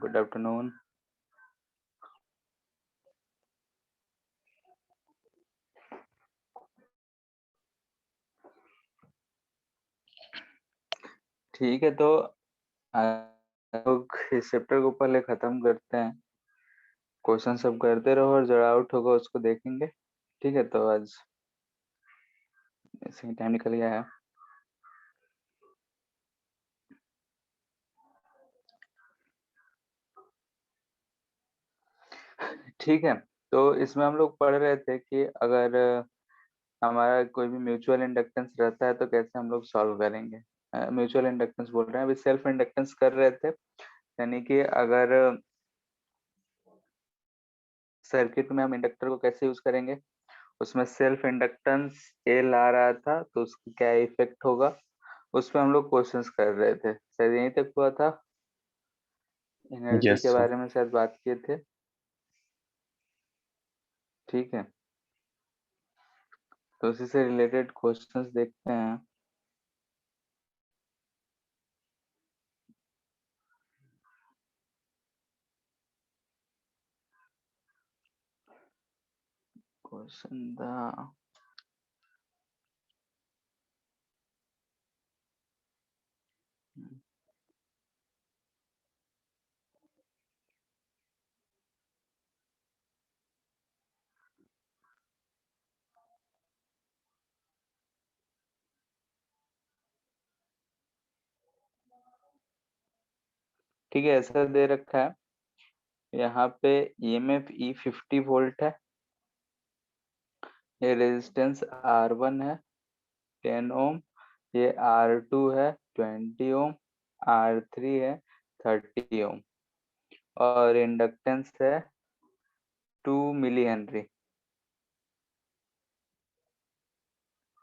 Good afternoon. ठीक है, तो लोग इस चैप्टर को पहले खत्म करते हैं। क्वेश्चन सब करते रहो और जो आउट होगा उसको देखेंगे। ठीक है, तो आज ऐसे ही टाइम निकल गया है। ठीक है, तो इसमें हम लोग पढ़ रहे थे कि अगर हमारा कोई भी म्यूचुअल इंडक्टेंस रहता है तो कैसे हम लोग सॉल्व करेंगे। म्यूचुअल इंडक्टेंस बोल रहे हैं, अभी सेल्फ इंडक्टेंस कर रहे थे। यानी कि अगर सर्किट में हम इंडक्टर को कैसे यूज करेंगे, उसमें सेल्फ इंडक्टेंस एल आ रहा था तो उसका क्या इफेक्ट होगा, उस पर हम लोग क्वेश्चंस कर रहे थे। शायद यहीं तक हुआ था। एनर्जी यस के सर। बारे में शायद बात किए थे। ठीक है, तो उसी से रिलेटेड क्वेश्चंस देखते हैं। क्वेश्चन था, ठीक है, ऐसा दे रखा है यहाँ पे। ईएमएफ ई 50 वोल्ट है, ये रेजिस्टेंस R1 है 10 ओम, ये R2 है 20 ओम, R3 है 30 ओम, और इंडक्टेंस है 2 मिली हेनरी।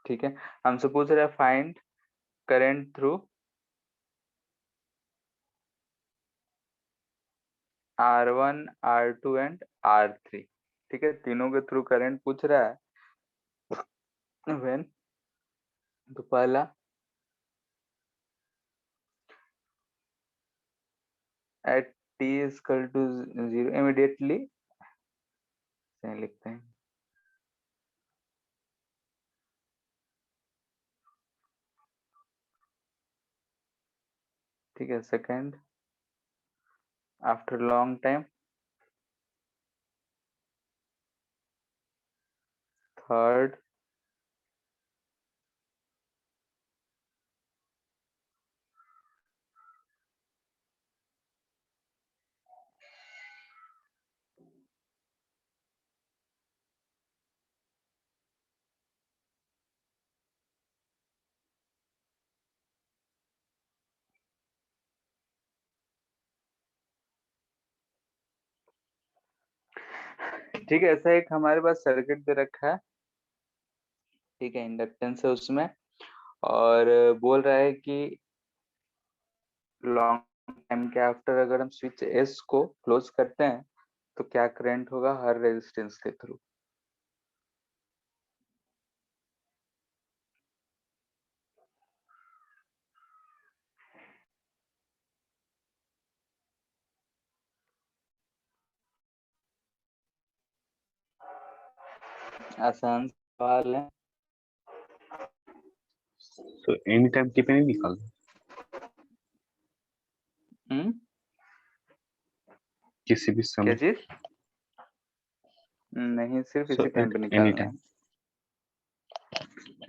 ठीक है, हमसे पूछ रहा है find current through R1, R2 and R3। ठीक है, तीनों के थ्रू करंट पूछ रहा है। व्हेन, तो पहला at t equal to 0 immediately लिखते हैं। ठीक है, second after long time, third ठीक है, ऐसा एक हमारे पास सर्किट दे रखा है। ठीक है, इंडक्टेंस है उसमें, और बोल रहा है कि लॉन्ग टाइम के आफ्टर अगर हम स्विच एस को क्लोज करते हैं तो क्या करंट होगा हर रेजिस्टेंस के थ्रू। आसान सवाल है। तो एनी टाइम कितने निकालना, हम्म, किसी भी क्या समय। चीज? नहीं, सिर्फ सो इसी टाइम एट पे एनी निकालना टाइम।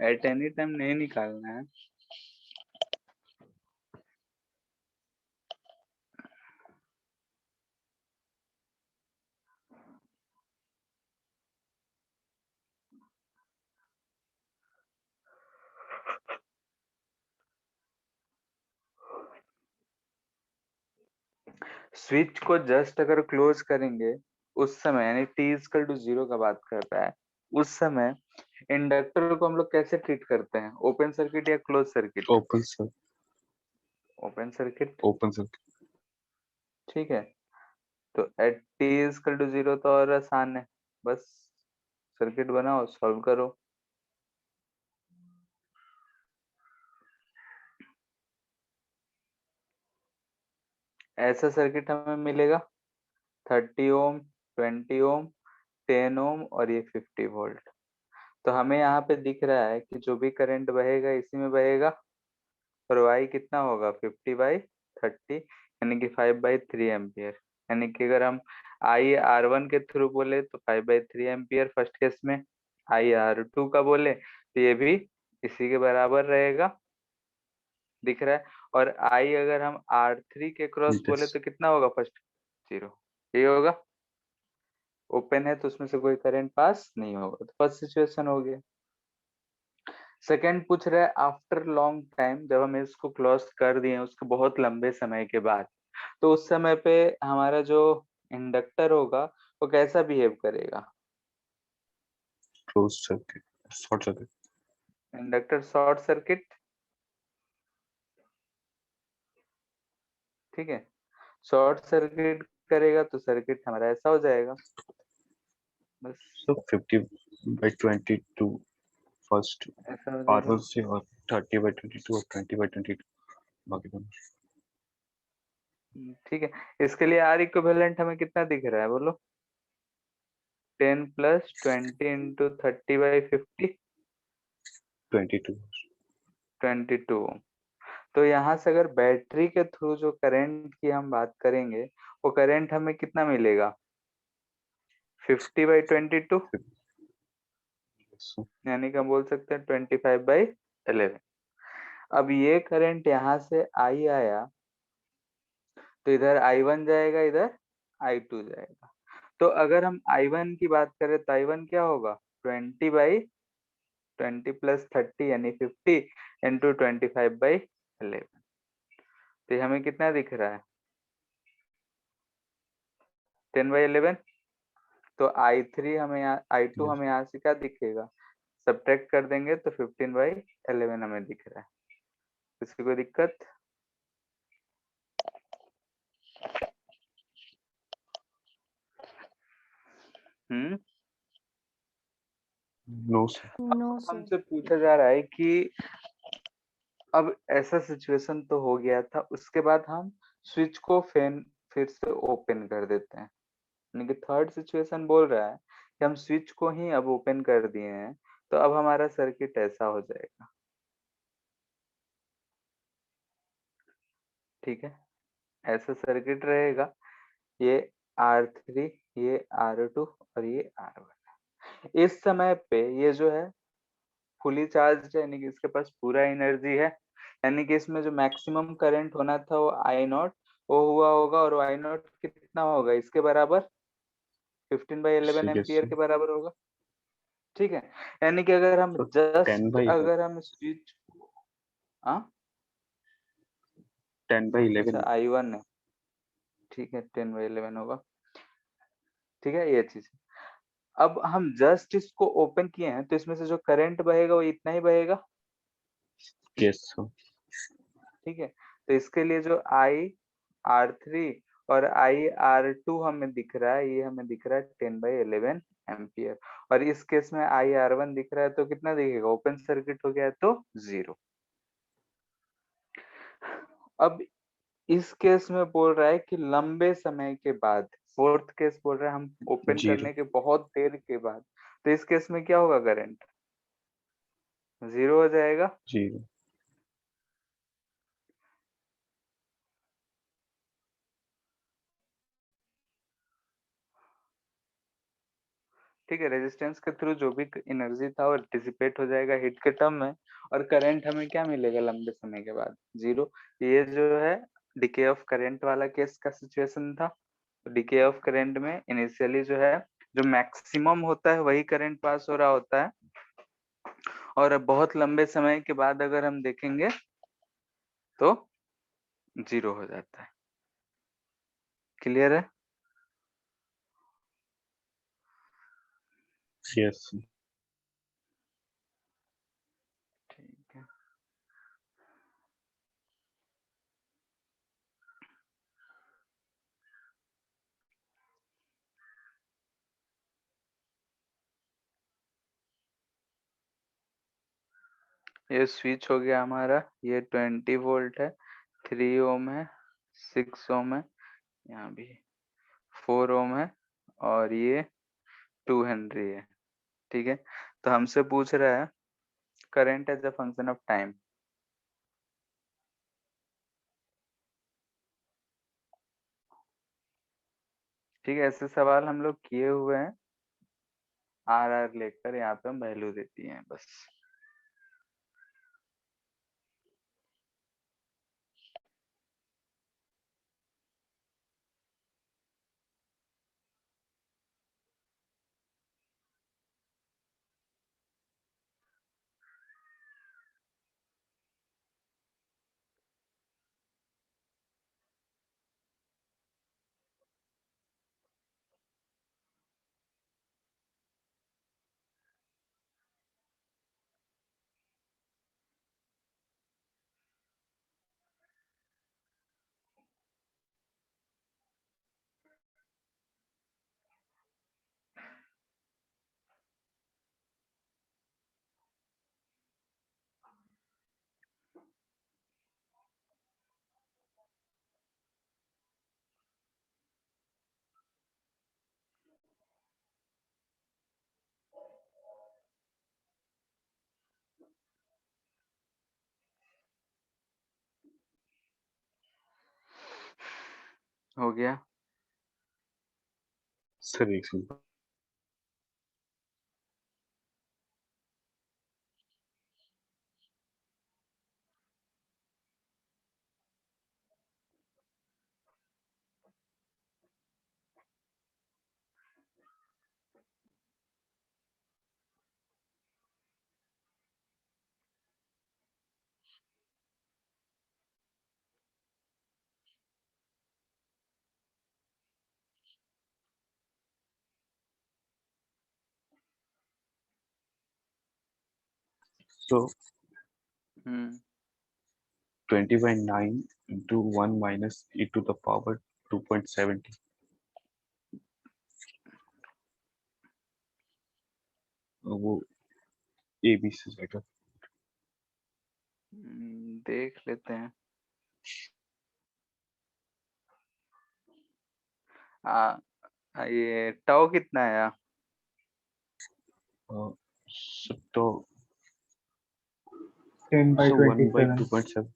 है, एट एनी टाइम नहीं निकालना है। स्विच को जस्ट अगर क्लोज करेंगे उस समय, यानी टी इक्वल टू 0 का बात कर रहा है, उस समय इंडक्टर को हम लोग कैसे ट्रीट करते हैं, ओपन सर्किट या close circuit? Open sir. Open circuit. Open sir. ठीक है, तो एट टी इक्वल टू 0 तो और आसान है, बस सर्किट बनाओ, सॉल्व करो। ऐसा सर्किट हमें मिलेगा 30 ओम, 20 ओम, 10 ओम और ये 50 वोल्ट। तो हमें यहाँ पे दिख रहा है कि जो भी करंट बहेगा इसी में बहेगा और y कितना होगा 50/30 यानी कि 5/3 एम्पियर। यानी कि अगर हम I R1 के थ्रू बोले तो 5/3 एम्पियर फर्स्ट केस में, I R2 का बोले तो ये भी इसी के बराबर रहेगा, दिख रहा है। और I अगर हम R3 के क्रॉस बोले Yes. तो कितना होगा फर्स्ट, 0। ये होगा, ओपन है तो उसमें से कोई करंट पास नहीं होगा, तो फर्स्ट सिचुएशन हो गया। सेकंड पूछ रहा है आफ्टर लॉन्ग टाइम, जब हम इसको क्लोज कर दिए उसके बहुत लंबे समय के बाद, तो उस समय पे हमारा जो इंडक्टर होगा वो कैसा बिहेव करेगा। Closed circuit. Short circuit. Inductor short circuit, ठीक है, शॉर्ट सर्किट करेगा तो सर्किट हमारा ऐसा हो जाएगा बस, So 50/22 first ऐसा हो जाएगा। R1 से और 30/22 और 20/22 बाकी दोनों। ठीक है, इसके लिए आर इक्विवेलेंट हमें कितना दिख रहा है बोलो, 10 + 20 × 30/50 22. 22। तो यहाँ से अगर बैटरी के थ्रू जो करंट की हम बात करेंगे वो करंट हमें कितना मिलेगा 50/22, So यानी कि हम बोल सकते हैं 25/11। अब ये करंट यहाँ से आई आया तो इधर I1 जाएगा, इधर I2 जाएगा। तो अगर हम I1 की बात करें तो I1 क्या होगा 20/20 + 30 यानी 50 × 25/11। तो ये हमें कितना दिख रहा है 10/11। तो I3 हमें यहाँ, I2 yes. हमें यहाँ से क्या दिखेगा, सब्ट्रैक्ट कर देंगे तो 15/11 हमें दिख रहा है। इसकी कोई दिक्कत। हम्म। No sir. No sir. हमसे पूछा जा रहा है कि अब ऐसा सिचुएशन तो हो गया था, उसके बाद हम स्विच को फैन फिर से ओपन कर देते हैं, यानी कि थर्ड सिचुएशन बोल रहा है कि हम स्विच को ही अब ओपन कर दिए हैं, तो अब हमारा सर्किट ऐसा हो जाएगा, ठीक है, ऐसा सर्किट रहेगा। ये R3, ये R2 और ये R1। इस समय पे ये जो है फुली चार्ज है, यानी कि इसके पास पूरा एनर्जी है, यानी कि इसमें जो मैक्सिमम करंट होना था वो I0 वो हुआ होगा, और I0 कितना होगा इसके बराबर 15/11 Yes एम्पियर sir. के बराबर होगा, ठीक है। यानी कि अगर हम So 10 जस्ट by 11. अगर हम स्विच, हाँ 10/11. अच्छा I1 है, ठीक है 10/11 होगा, ठीक है ये चीज। अब हम जस्ट इसको ओपन किए हैं तो इसमें से जो करंट बहेगा वो इतना ही बहेगा, Yes sir. ठीक है। तो इसके लिए जो I R3 और I R2 हमें दिख रहा है, ये हमें दिख रहा है 10/11 एम्पियर, और इस केस में I R1 दिख रहा है तो कितना दिखेगा, ओपन सर्किट हो गया है तो 0। अब इस केस में बोल रहा है कि लंबे समय के बाद, फोर्थ केस बोल रहा है हम ओपन 0. करने के बहुत देर के बाद, तो इस केस में क्या होगा करंट 0 हो जाएगा। 0. ठीक है, रेजिस्टेंस के थ्रू जो भी एनर्जी था वो डिसिपेट हो जाएगा हीट के टर्म में, और करंट हमें क्या मिलेगा लंबे समय के बाद 0। ये जो है डिके ऑफ करंट वाला केस का सिचुएशन था। तो डिके ऑफ करंट में इनिशियली जो है जो मैक्सिमम होता है वही करंट पास हो रहा होता है, और बहुत लंबे समय के बाद अगर हम देखेंगे तो 0 हो जाता है। क्लियर है। Yes sir. ठीक है, ये स्विच हो गया हमारा, ये 20 वोल्ट है, 3 ओम है, 6 ओम है, यहाँ भी 4 ओम है और ये 2 हेनरी है। ठीक है, तो हमसे पूछ रहा है current as a function of time. ठीक है, ऐसे सवाल हम लोग किए हुए हैं, आर आर लेकर यहाँ पे हम वैल्यू देती हैं बस। हो गया। सर एक सेकंड। तो हम्म 20/9 into 1 minus e to the power 2.70. वो ए बी से जाएगा। देख लेते हैं। ये टाउ कितना आया? तो 10 by 1 by 27. 2.7.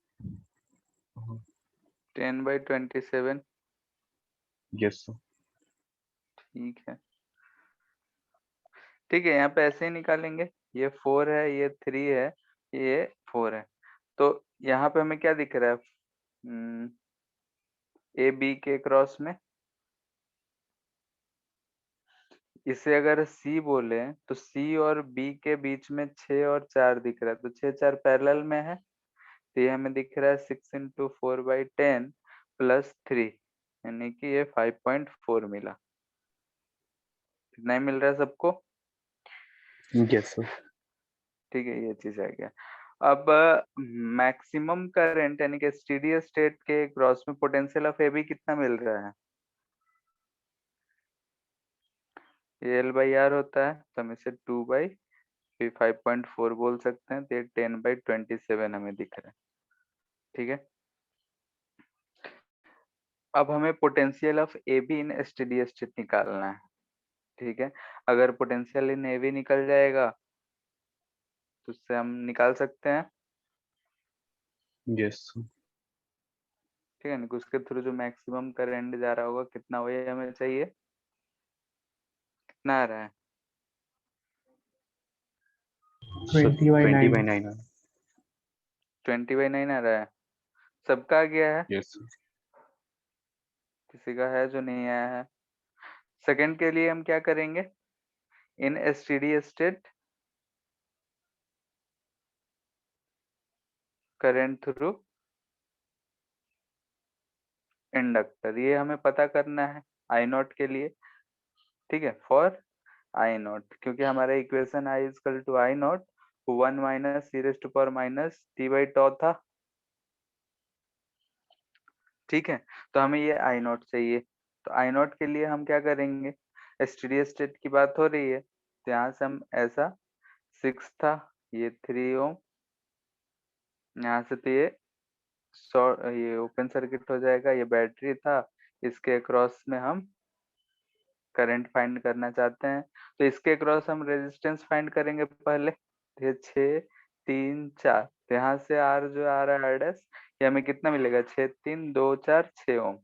10/27। Yes sir. ठीक है, ठीक है, यहाँ पे ऐसे ही निकालेंगे। ये 4 है, ये 3 है, ये 4 है। तो यहाँ पे हमें क्या दिख रहा है? ए बी के क्रॉस में, इसे अगर सी बोले तो सी और बी के बीच में 6 और 4 दिख रहा है, तो 6 4 पैरेलल में है। तो ये हमें दिख रहा है 6 into 4/10 प्लस 3, यानी कि ये 5.4 मिला। कितना ही मिल रहा है सबको? Yes sir. ठीक है, ये चीज आ गया। अब मैक्सिमम करंट यानी कि स्टेडी स्टेट के क्रॉस में पोटेंशियल ऑफ ए बी कितना मिल रहा है? ये एल बाई आर होता है, तो हम इसे 2/5.4 बोल सकते हैं। तो ये 10/27 हमें दिख रहा है। ठीक है, अब हमें potential of A be in steady state निकालना है। ठीक है, अगर पोटेंशियल इन ए बी निकल जाएगा तो उससे हम निकाल सकते हैं। Yes sir. ठीक है ना, उसके थ्रू जो मैक्सिमम करंट जा रहा होगा कितना, वही हमें चाहिए। कितना आ रहा है? 20/9. 20/9 आ रहा है। सबका आ गया है? Yes sir. किसी का है जो नहीं आया है? सेकंड के लिए हम क्या करेंगे? In steady state current through inductor, ये हमें पता करना है आई नॉट के लिए। ठीक है, फॉर आई नॉट, क्योंकि हमारा equation I equal to I naught 1 minus E raise to power minus T by tau था। ठीक है, तो हमें ये आई नॉट चाहिए। तो आई नॉट के लिए हम क्या करेंगे? स्टेडी स्टेट की बात हो रही है, तो यहाँ से हम ऐसा 6 था, ये 3 ओम, यहाँ से तो ये ये ओपन सर्किट हो जाएगा। ये बैटरी था, इसके अक्रॉस में हम करंट फाइंड करना चाहते हैं, तो इसके अक्रॉस हम रेजिस्टेंस फाइंड करेंगे पहले। ये 6 3 4, तो यहाँ से आर जो आ रहा है डैश, ये हमें कितना मिलेगा? 6 3 2 4 6 ओम,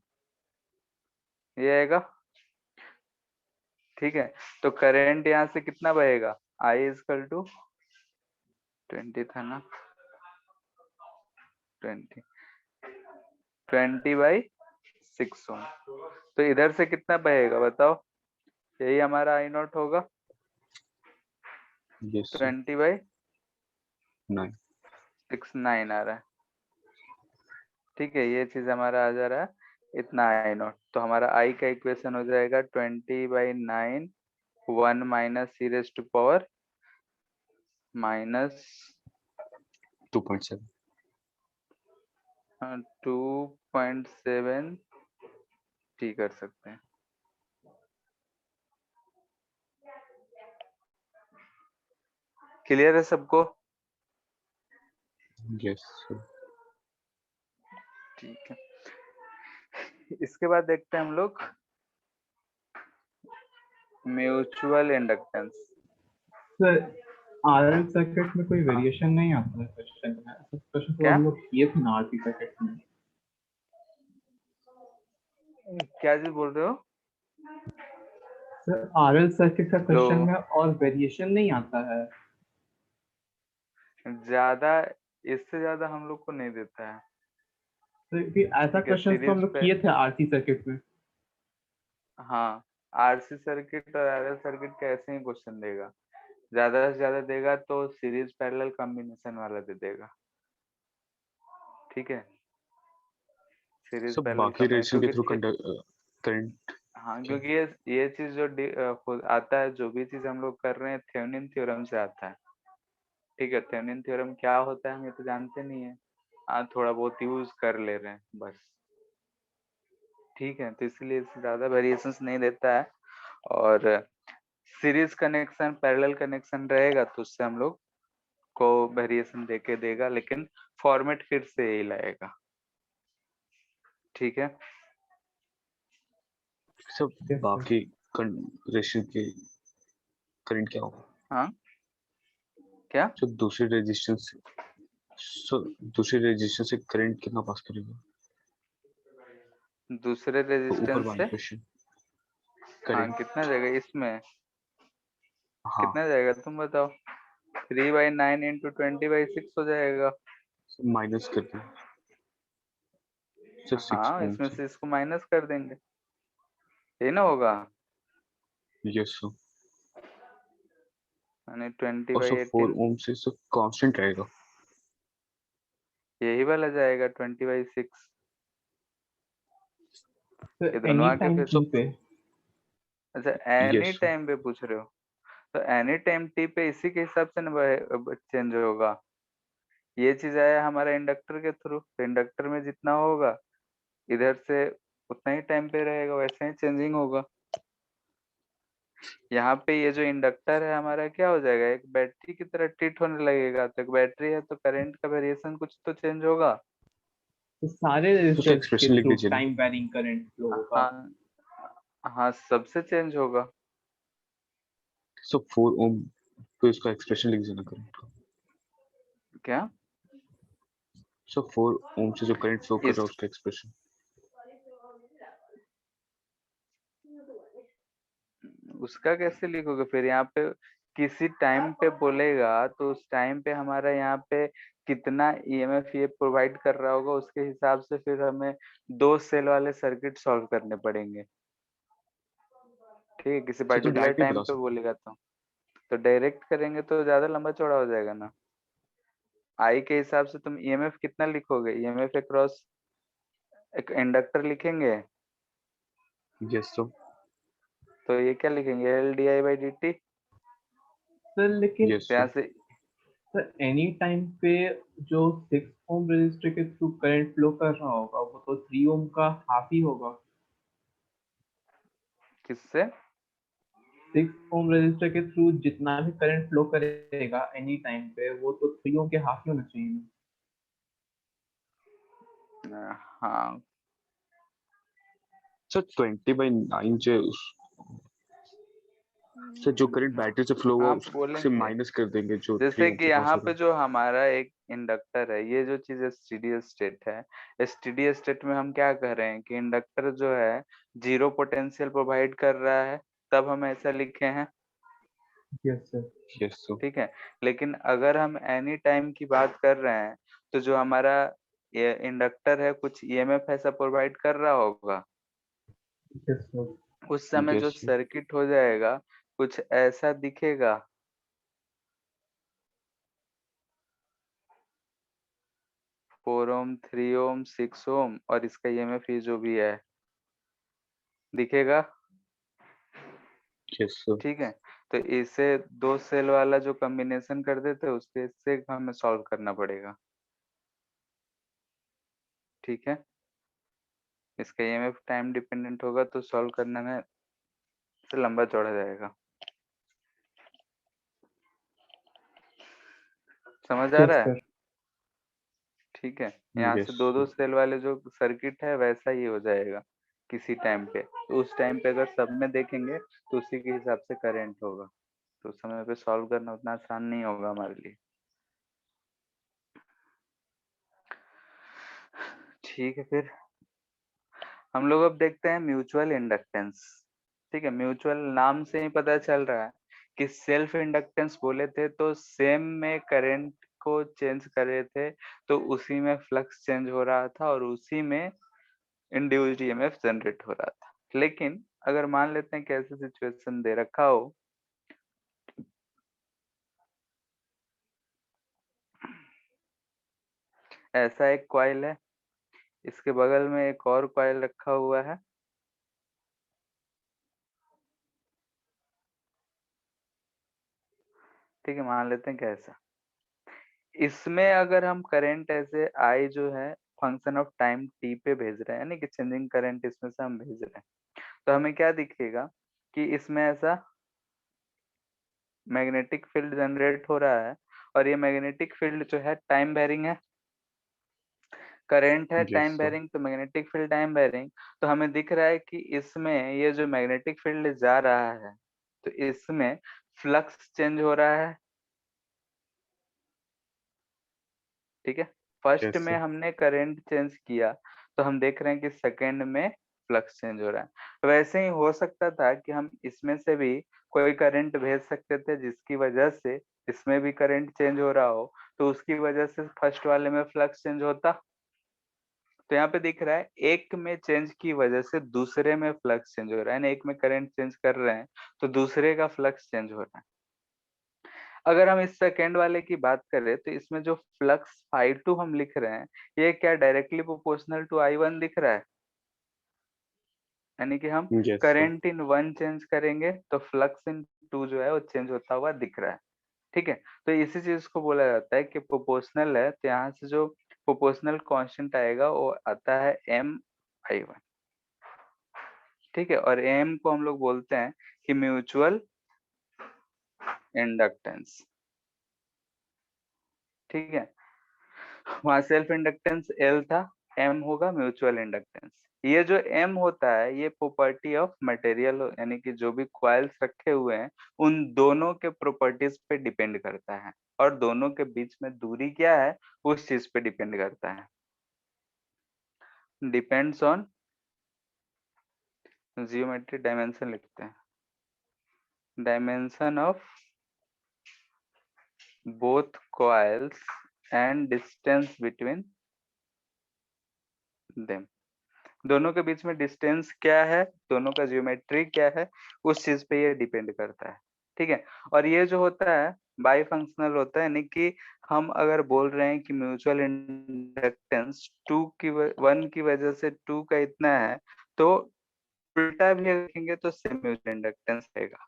ये आएगा। ठीक है, तो करंट यहाँ से कितना बहेगा? आई इजकल टू 20 था ना, 20 20/6 ओम। तो इधर से कितना बहेगा बताओ? यही हमारा आई नॉट होगा, yes sir 20/6 9 9 आ रहा है। ठीक है, ये चीज हमारा आ जा रहा है इतना आई नॉट। तो हमारा आई का इक्वेशन हो जाएगा 20/9 1 minus E raise to power minus 2.7 2.7 T कर सकते हैं। क्लियर है सबको? yes sir ठीक है, इसके बाद देखते हैं हम लोग mutual inductance. Sir RL circuit में कोई वेरिएशन नहीं आता है क्वेश्चन में, ऐसा क्वेश्चन तो क्या हम लोग किए थे ना आरसी सर्किट में। क्या चीज बोल रहे हो? सर आरएल सर्किट का लो, क्वेश्चन में और वेरिएशन नहीं आता है। ज्यादा, इससे ज्यादा हम लोग को नहीं देता है। तो फिर ऐसा ठीक है, क्वेश्चन तो हम सीरीज लोग पे। किए थे आरसी सर्किट में। हाँ, आरसी सर्किट और आरएल सर्किट का ऐसे ही क्वेश्चन देगा, ज्यादा से ज्यादा देगा तो सीरीज पैरेलल कॉम्बिनेशन वाला दे देगा। ठीक है, सीरीज सब पैरेलल बाकी कॉम्बिनेशन, रेजिस्टेंस के थ्रू क्योंकि करंट हाँ, क्या क्योंकि ये चीज जो आता है, जो भी चीज हम लोग कर रहे हैं थेवेनिन थ्योरम से आता है। ठीक है, थेवेनिन थ्योरम क्या होता है हम ये तो जानते नहीं है, हाँ थोड़ा बहुत यूज कर ले रहे हैं बस। ठीक है, तो इसलिए इससे ज्यादा वेरिएशंस नहीं देता है। और सीरीज कनेक्शन पैरेलल कनेक्शन रहेगा तो उससे हम लोग को वेरिएशन देके देगा, लेकिन फॉर्मेट फिर से यही लाएगा। ठीक है, सब Yes, sir. बाकी रेजिस्टेंस के करंट क्या होगा? हाँ क्या? जो दूसरे रेजिस्टेंस से करंट कितना पास करेगा? दूसरे तो ऊपर रेजिस्टेंस वाला से क्वेश्चन हाँ करंट। कितना जाएगा इसमें? हाँ, कितना जाएगा तुम बताओ? 3/9 इंटू 20/6 हो जाएगा। माइनस कर दें सर 6 हाँ, ओम इसमें से। से इसको माइनस कर देंगे, यही ना होगा। यस सर, यानी 20 और बाई सर 4 18 ओम से सर कांस्टेंट रहेगा। यही वाला जाएगा 20/6। तो ये दोनों एनी आके टाइम फिर, टी पे। अच्छा एनी यस सर, टाइम पे पूछ रहे हो? तो एनी टाइम टी पे इसी के हिसाब से ना चेंज होगा। ये चीज आया हमारा इंडक्टर के थ्रू, तो इंडक्टर में जितना होगा इधर से उतना ही टाइम पे रहेगा, वैसे ही चेंजिंग होगा। यहाँ पे ये जो इंडक्टर है हमारा क्या हो जाएगा, एक बैटरी की तरह ट्रीट होने लगेगा। तो एक बैटरी है तो करंट का वेरिएशन कुछ तो चेंज होगा। तो सारे तो उसका रेजिस्टर्स के एक्सप्रेशन लिख थ्रू दीजिए ना। टाइम वैरिंग करंट फ्लो होगा। हाँ हाँ, सबसे चेंज होगा। सर 4 ओम पे उसका एक्सप्रेशन लिख देना करंट का। क्या? सर 4 ओम से जो करंट फ्लो कर रहा इस है उसका एक्सप्रेशन। उसका कैसे लिखोगे फिर? यहाँ पे किसी टाइम पे बोलेगा तो उस टाइम पे हमारा यहाँ पे कितना ईएमएफ ये प्रोवाइड कर रहा होगा, उसके हिसाब से फिर हमें 2 सेल वाले सर्किट सॉल्व करने पड़ेंगे। ठीक है, किसी सर तो पर्टिकुलर डायरेक्ट नहीं टाइम बता पे सकते। बोलेगा तो डायरेक्ट करेंगे तो ज्यादा लंबा चौड़ा हो जाएगा ना। आई के हिसाब से तुम ईएमएफ कितना लिखोगे? ईएमएफ अक्रॉस एक इंडक्टर लिखेंगे, यस सर, तो ये क्या लिखेंगे? L D I by D T. Sir लेकिन यस यहाँ सर। से सर एनी टाइम पे जो 6 ओम रेजिस्टर के थ्रू करंट फ्लो कर रहा होगा वो तो 3 ओम का हाफ ही होगा। किससे? 6 ओम रेजिस्टर के थ्रू जितना भी करंट फ्लो करेगा एनी टाइम पे वो तो 3 ओम के हाफ ही होना चाहिए ना। हाँ सर 20/9 जो सर जो करंट बैटरी से फ्लो हुआ आप उससे बोलेंगे माइनस कर देंगे जो 3 जैसे ओम कि से पास यहाँ हो रहा पे है। जो हमारा एक इंडक्टर है, ये जो चीज स्टेडी स्टेट है, स्टेडी स्टेट में हम क्या कह रहे हैं कि इंडक्टर जो है जीरो पोटेंशियल प्रोवाइड कर रहा है, तब हम ऐसा लिखे हैं। Yes sir. Yes sir. ठीक है, लेकिन अगर हम एनी टाइम की बात कर रहे हैं तो जो हमारा इंडक्टर है कुछ ईएमएफ ऐसा प्रोवाइड कर रहा होगा, यस सर। उस समय जो यस सर। सर्किट हो जाएगा कुछ ऐसा दिखेगा। 4 ओम, 3 ओम, 6 ओम और इसका ईएमएफ ये जो भी है दिखेगा। Yes sir. ठीक है, तो इसे दो सेल वाला जो कॉम्बिनेशन कर देते उसके इससे हमें सॉल्व करना पड़ेगा। ठीक है, इसका ईएमएफ टाइम डिपेंडेंट होगा तो सॉल्व करने में से लंबा चौड़ा जाएगा। समझ आ यस रहा है? सर। ठीक है, यहाँ से यस दो दो सर। सेल वाले जो सर्किट है वैसा ही हो जाएगा किसी टाइम पे। तो उस टाइम पे अगर सब में देखेंगे तो उसी के हिसाब से करंट होगा, तो उस समय पे सॉल्व करना उतना आसान नहीं होगा हमारे लिए। ठीक है, फिर हम लोग अब देखते हैं म्यूचुअल इंडक्टेंस। ठीक है, म्यूचुअल नाम से ही पता चल रहा है कि सेल्फ इंडक्टेंस बोले थे तो सेम में करंट को चेंज कर रहे थे, तो उसी में फ्लक्स चेंज हो रहा था और उसी में इंड्यूस्ड ईएमएफ जनरेट हो रहा था। लेकिन अगर मान लेते हैं कि ऐसी सिचुएशन दे रखा हो, ऐसा एक कॉइल है, इसके बगल में एक और कॉइल रखा हुआ है। ठीक है, मान लेते हैं कि ऐसा, इसमें अगर हम करंट ऐसे आई जो है फंक्शन ऑफ टाइम टी पे भेज रहे हैं, यानी कि चेंजिंग करंट इसमें से हम भेज रहे हैं, तो हमें क्या दिखेगा कि इसमें ऐसा मैग्नेटिक फील्ड जनरेट हो रहा है, और ये मैग्नेटिक फील्ड जो है टाइम वेरिंग है। करंट है यस टाइम सर। वेरिंग, तो मैग्नेटिक फील्ड टाइम वेरिंग। तो हमें दिख रहा है कि इसमें ये जो मैग्नेटिक फील्ड जा रहा है तो इसमें फ्लक्स चेंज हो रहा है। ठीक है, फर्स्ट यस में सर। हमने करंट चेंज किया तो हम देख रहे हैं कि सेकंड में फ्लक्स चेंज हो रहा है। वैसे ही हो सकता था कि हम इसमें से भी कोई करंट भेज सकते थे जिसकी वजह से इसमें भी करंट चेंज हो रहा हो, तो उसकी वजह से फर्स्ट वाले में फ्लक्स चेंज होता। तो यहाँ पे दिख रहा है एक में चेंज की वजह से दूसरे में फ्लक्स चेंज हो रहा है, यानी एक में करंट चेंज कर रहे हैं तो दूसरे का फ्लक्स चेंज हो रहा है। अगर हम इस सेकेंड वाले की बात करें तो इसमें जो फ्लक्स I2 हम लिख रहे हैं, ये क्या डायरेक्टली प्रोपोर्शनल टू I1 दिख रहा है, यानी कि हम yes sir. Current in 1 change करेंगे तो फ्लक्स इन 2 जो है वो चेंज होता हुआ दिख रहा है। ठीक है, तो इसी चीज को बोला जाता है कि प्रोपोर्शनल है, तो यहाँ से जो प्रोपोर्शनल कांस्टेंट आएगा वो आता है MI1। ठीक है, और एम को हम लोग बोलते हैं कि म्यूचुअल इंडक्टेंस। ठीक है, वहां सेल्फ इंडक्टेंस एल था, एम होगा म्यूचुअल इंडक्टेंस। ये जो एम होता है ये प्रॉपर्टी ऑफ मटेरियल, यानी कि जो भी कॉइल्स रखे हुए हैं उन दोनों के प्रॉपर्टीज पे डिपेंड करता है, और दोनों के बीच में दूरी क्या है उस चीज पे डिपेंड करता है। डिपेंड्स ऑन जियोमेट्री डायमेंशन लिखते हैं, dimension of both coils and distance between them। दोनों के बीच में डिस्टेंस क्या है, दोनों का जियोमेट्री क्या है, उस चीज पे ये डिपेंड करता है। ठीक है, और ये जो होता है बाई फंक्शनल होता है, यानी कि हम अगर बोल रहे हैं कि म्यूचुअल इंडक्टेंस 1 की वजह से 2 का इतना है, तो उल्टा भी रखेंगे तो सेम म्यूचुअल इंडक्टेंस रहेगा।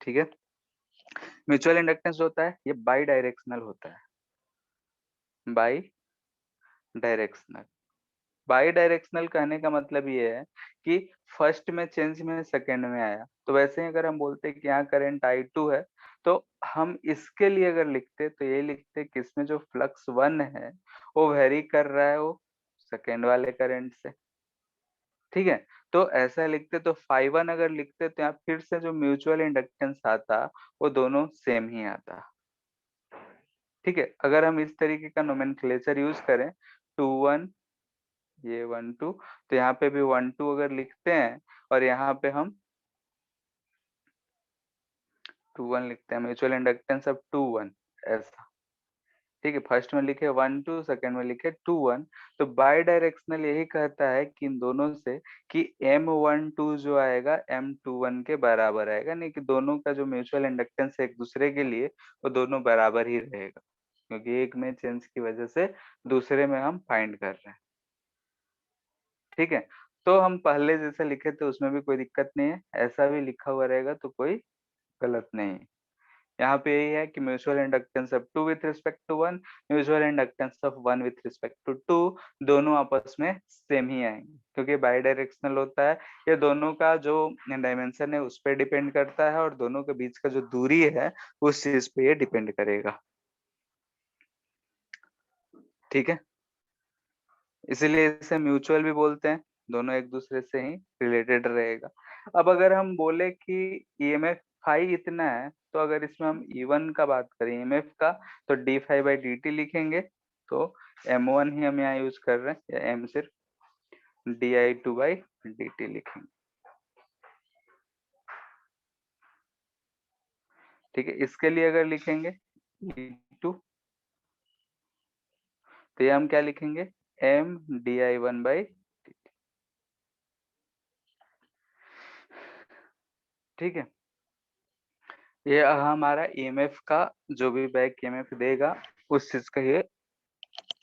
ठीक है, म्यूचुअल इंडक्टेंस होता है ये बाई डायरेक्शनल होता है, बाई डायरेक्शनल। बाई डायरेक्शनल कहने का मतलब ये है कि फर्स्ट में चेंज में सेकंड में आया, तो वैसे ही अगर हम बोलते हैं कि यहाँ करंट I2 है तो हम इसके लिए अगर लिखते तो ये लिखते कि इसमें जो फ्लक्स 1 है वो वेरी कर रहा है वो सेकेंड वाले करंट से, ठीक है। तो ऐसा लिखते तो phi 1 अगर लिखते तो यहाँ फिर से जो म्यूचुअल इंडक्टेंस आता वो दोनों सेम ही आता, ठीक है। अगर हम इस तरीके का नोमेनक्लेचर यूज करें 2 1 ये 1 2, तो यहाँ पे भी 1 2 अगर लिखते हैं और यहाँ पे हम 2 1 लिखते हैं, म्यूचुअल इंडक्टेंस अब 2 1 ऐसा, ठीक है। फर्स्ट में लिखे 1 2, सेकंड में लिखे 2 1, तो बाय डायरेक्शनल यही कहता है कि इन दोनों से कि M12 जो आएगा M21 के बराबर आएगा, नहीं कि दोनों का जो म्यूचुअल इंडक्टेंस है एक दूसरे के लिए वो दोनों बराबर ही रहेगा, क्योंकि एक में चेंज की वजह से दूसरे में हम फाइंड कर रहे हैं, ठीक है। तो हम पहले जैसे लिखे थे उसमें भी कोई दिक्कत नहीं है, ऐसा भी लिखा हुआ रहेगा तो कोई गलत नहीं है। यहाँ पे यही है कि mutual inductance of 2 with respect to 1, mutual inductance of 1 with respect to 2, दोनों आपस में सेम ही आएंगे क्योंकि बाई डायरेक्शनल होता है। ये दोनों का जो डायमेंशन है उस पर डिपेंड करता है और दोनों के बीच का जो दूरी है उस चीज पे ये डिपेंड करेगा, ठीक है। इसीलिए इसे म्यूचुअल भी बोलते हैं, दोनों एक दूसरे से ही रिलेटेड रहेगा। अब अगर हम बोले कि ईएमएफ फाई इतना है, तो अगर इसमें हम E1 का बात करें ईएमएफ का, तो D phi by D T लिखेंगे, तो M1 ही हम यहाँ यूज कर रहे हैं, या M सिर्फ di2 बाई डी टी लिखेंगे, ठीक है। इसके लिए अगर लिखेंगे E2, तो ये हम क्या लिखेंगे M di1 बाई, ठीक है। ये हमारा ईएमएफ का जो भी बैक ईएमएफ देगा उस चीज का ये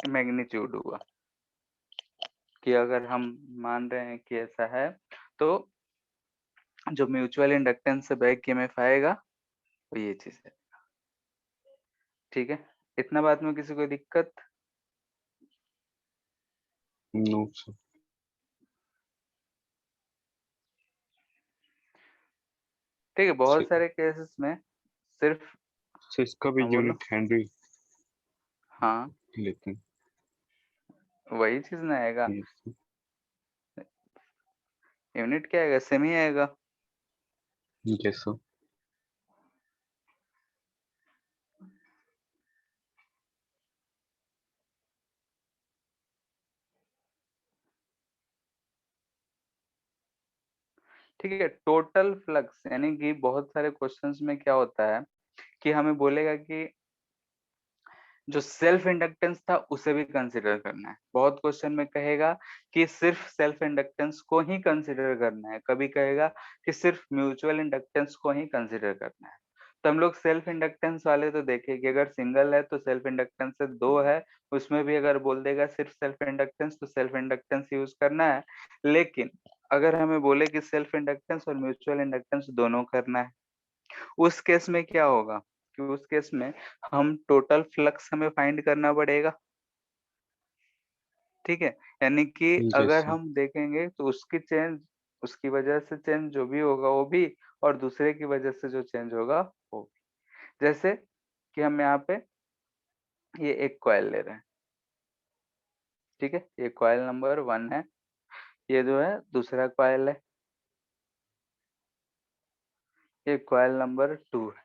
मैग्नीट्यूड हुआ, कि अगर हम मान रहे हैं कि ऐसा है तो जो म्यूचुअल इंडक्टेंस से बैक ईएमएफ आएगा वो ये चीज है, ठीक है। इतना बात में किसी को दिक्कत? No sir. ठीक है, बहुत सारे केसेस में सिर्फ, सर इसका भी हाँ बोलो। यूनिट हेनरी हाँ लेते हैं। वही चीज ना आएगा, Yes, sir. यूनिट क्या आएगा, सेमी आएगा, Yes, sir. ठीक है। टोटल फ्लक्स यानी कि बहुत सारे क्वेश्चंस में क्या होता है कि हमें बोलेगा कि जो सेल्फ इंडक्टेंस था उसे भी कंसिडर करना है। बहुत क्वेश्चन में कहेगा कि सिर्फ सेल्फ इंडक्टेंस को ही कंसिडर करना है, कभी कहेगा कि सिर्फ म्यूचुअल इंडक्टेंस को ही कंसिडर करना है। तो हम लोग सेल्फ इंडक्टेंस वाले तो देखें कि अगर सिंगल है तो सेल्फ इंडक्टेंस से 2 है, उसमें भी अगर बोल देगा सिर्फ सेल्फ इंडक्टेंस तो सेल्फ इंडक्टेंस यूज करना है। लेकिन अगर हमें बोले कि सेल्फ इंडक्टेंस और म्यूचुअल इंडक्टेंस दोनों करना है, उस केस में क्या होगा कि उस केस में हम टोटल फ्लक्स हमें फाइंड करना पड़ेगा, ठीक है। यानी कि Yes, अगर sir. हम देखेंगे तो उसकी चेंज, उसकी वजह से चेंज जो भी होगा वो भी, और दूसरे की वजह से जो चेंज होगा वो भी। जैसे कि हम यहाँ पे ये एक कॉइल ले रहे हैं, ठीक है, ये कॉइल नंबर 1 है, ये जो है दूसरा कॉइल है, ये कॉइल नंबर 2 है।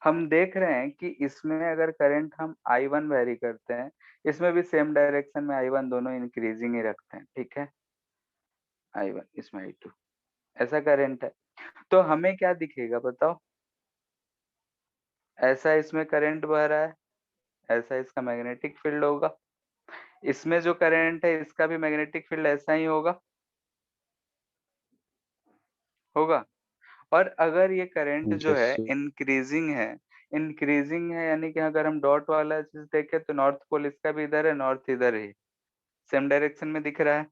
हम देख रहे हैं कि इसमें अगर करंट हम I1 वेरी करते हैं, इसमें भी सेम डायरेक्शन में I1 दोनों इंक्रीजिंग ही रखते हैं, ठीक है, I1 इसमें I2, ऐसा करंट है। तो हमें क्या दिखेगा बताओ, ऐसा इसमें करंट बह रहा है, ऐसा इसका मैग्नेटिक फील्ड होगा, इसमें जो करंट है इसका भी मैग्नेटिक फील्ड ऐसा ही होगा, होगा। और अगर ये करंट जो Yes, है sir. इंक्रीजिंग है, इंक्रीजिंग है यानी कि अगर हम डॉट वाला चीज देखें तो नॉर्थ पोल इसका भी इधर है, नॉर्थ इधर है, सेम डायरेक्शन में दिख रहा है,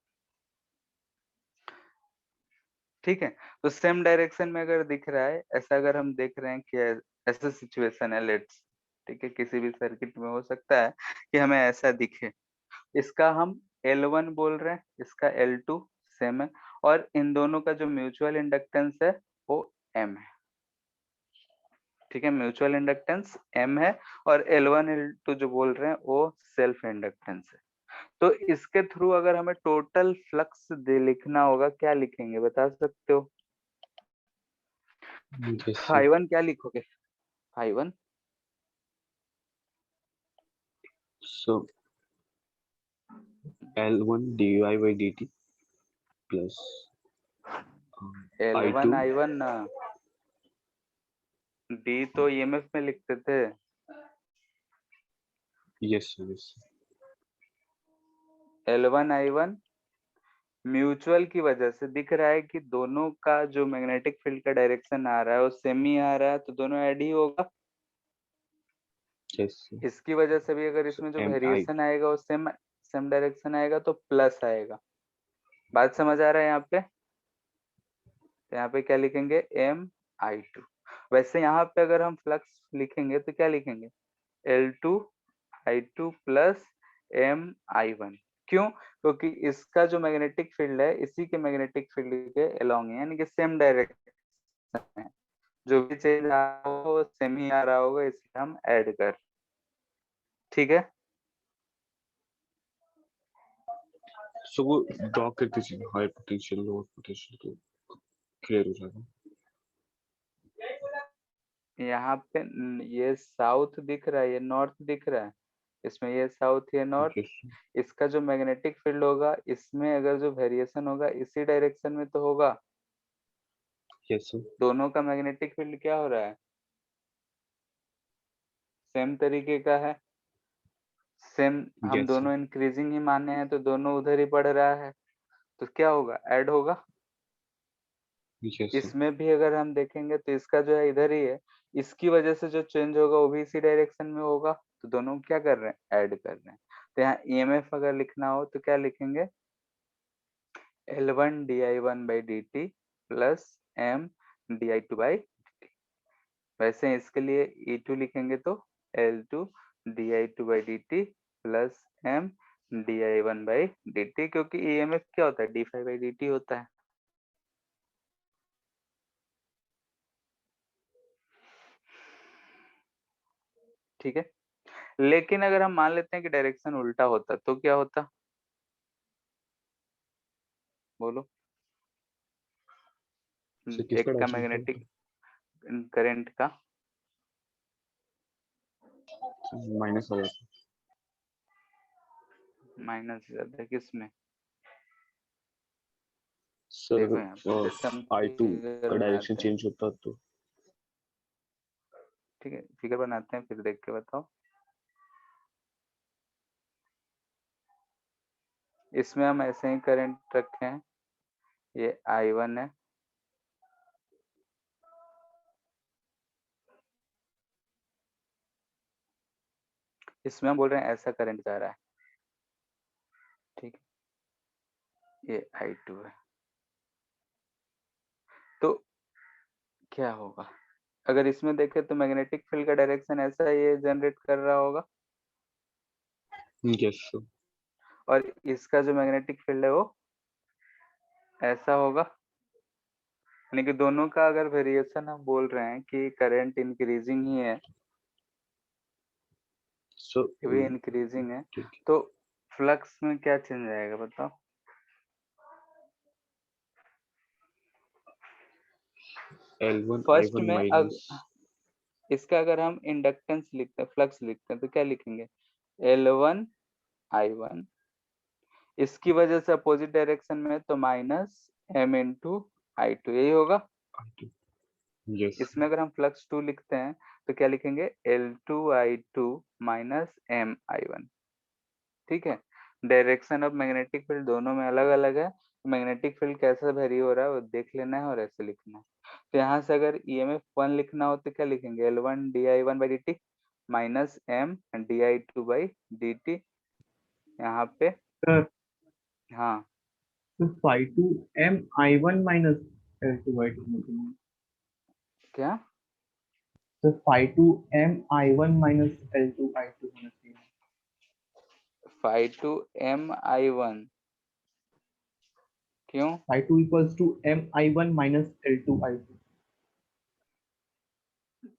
ठीक है। तो सेम डायरेक्शन में अगर दिख रहा है ऐसा, अगर हम देख रहे हैं कि ऐसा सिचुएशन है लेट्स, ठीक है, किसी भी सर्किट में हो सकता है कि हमें ऐसा दिखे, इसका हम L1 बोल रहे हैं, इसका L2 सेम है, और इन दोनों का जो म्यूचुअल इंडक्टेंस है वो M है, ठीक है, म्यूचुअल इंडक्टेंस m है और L1 L2 जो बोल रहे हैं वो सेल्फ इंडक्टेंस है। तो इसके थ्रू अगर हमें टोटल फ्लक्स लिखना होगा, क्या लिखेंगे बता सकते हो? Yes, sir. फाई वन क्या लिखोगे? Phi one So L1 dy by dt plus L1 I2. I1 ना, D तो EMF में लिखते थे। Yes, sir. Yes, sir. L1 I1 mutual की वजह से दिख रहा है कि दोनों का जो मैग्नेटिक फील्ड का डायरेक्शन आ रहा है वो सेम ही आ रहा है, तो दोनों ऐड ही होगा। Yes, sir. इसकी वजह से भी अगर So इसमें जो mi. वेरिएशन आएगा वो सेम सेम डायरेक्शन आएगा तो प्लस आएगा। बात समझ आ रहा है यहाँ पे? तो यहाँ पे क्या लिखेंगे? MI2। वैसे यहाँ पे अगर हम फ्लक्स लिखेंगे तो क्या लिखेंगे? L2 I2 plus MI1। क्यों? क्योंकि इसका जो मैग्नेटिक फील्ड है इसी के मैग्नेटिक फील्ड के अलोंग है, यानी कि सेम डायरेक्शन है। जो भी चेंज आ रहा होगा वो सेम ही आ रहा होगा, इसलिए हम ऐड कर। ठीक है, So वो ड्रॉ करते चलिए हाई पोटेंशियल लोअर पोटेंशियल तो क्लियर हो जाएगा। यहाँ पे ये साउथ दिख रहा है, ये नॉर्थ दिख रहा है, इसमें ये साउथ ये नॉर्थ। Yes, sir. इसका जो मैग्नेटिक फील्ड होगा इसमें अगर जो वेरिएशन होगा इसी डायरेक्शन में तो होगा। Yes, sir. दोनों का मैग्नेटिक फील्ड क्या हो रहा है? सेम तरीके का है, सेम। हम Yes, sir. दोनों इंक्रीजिंग ही माने हैं तो दोनों उधर ही बढ़ रहा है, तो क्या होगा? ऐड होगा। Yes, sir. इसमें भी अगर हम देखेंगे तो इसका जो है इधर ही है, इसकी वजह से जो चेंज होगा वो भी इसी डायरेक्शन में होगा, तो दोनों क्या कर रहे हैं? ऐड कर रहे हैं। तो यहाँ EMF अगर लिखना हो तो क्या लिखेंगे? L1 di1 by dt plus M di2 by dt। वैसे इसके लिए E2 लिखेंगे तो L2 di2 by dt plus M di1 by dt, क्योंकि EMF क्या होता है? d5 by dt होता है। ठीक है, लेकिन अगर हम मान लेते हैं कि डायरेक्शन उल्टा होता तो क्या होता? बोलो। So किसका एक का डायरेक्शन मैग्नेटिक करंट का माइनस हो जाता माइनस ज्यादा है, किसमें? सर? देखो यहाँ पे अगर जैसे हम I2 फिगर का डायरेक्शन बनाते हैं, चेंज होता तो ठीक है फिगर बनाते हैं फिर देख के बताओ। इसमें हम ऐसे ही करंट रखे हैं, ये I1 है, इसमें हम बोल रहे हैं ऐसा करंट जा रहा है, ठीक है, ये I2 है। तो क्या होगा? अगर इसमें देखें तो मैग्नेटिक फील्ड का डायरेक्शन ऐसा ये जनरेट कर रहा होगा, यस सर। और इसका जो मैग्नेटिक फील्ड है वो ऐसा होगा, यानी कि दोनों का अगर वेरिएशन हम बोल रहे हैं कि करंट इंक्रीजिंग ही है, सर ये भी इंक्रीजिंग है, ठीक है। तो फ्लक्स में क्या चेंज आएगा बताओ? L1 फर्स्ट I1 में माइनस इसका अगर हम इंडक्टेंस लिखते हैं, फ्लक्स लिखते हैं, तो क्या लिखेंगे? L1 I1, इसकी वजह से अपोजिट डायरेक्शन में तो माइनस M इंटू I2, यही होगा। I2 यस इसमें अगर हम फ्लक्स 2 लिखते हैं तो क्या लिखेंगे? L2 I2 minus M I1। ठीक है, डायरेक्शन ऑफ मैग्नेटिक फील्ड दोनों में अलग अलग है, मैग्नेटिक फील्ड कैसा वेरी हो रहा है वो देख लेना है और ऐसे लिखना है। तो यहाँ से अगर EMF 1 लिखना हो तो क्या लिखेंगे? L1 di1 by dt माइनस M di2 by dt। यहाँ पे सर हाँ, तो phi two M I one minus L two by two, क्या? तो phi two M I one minus L two I two होना चाहिए। फाई टू MI1 क्यों? Phi two equals to M I one minus L two I two.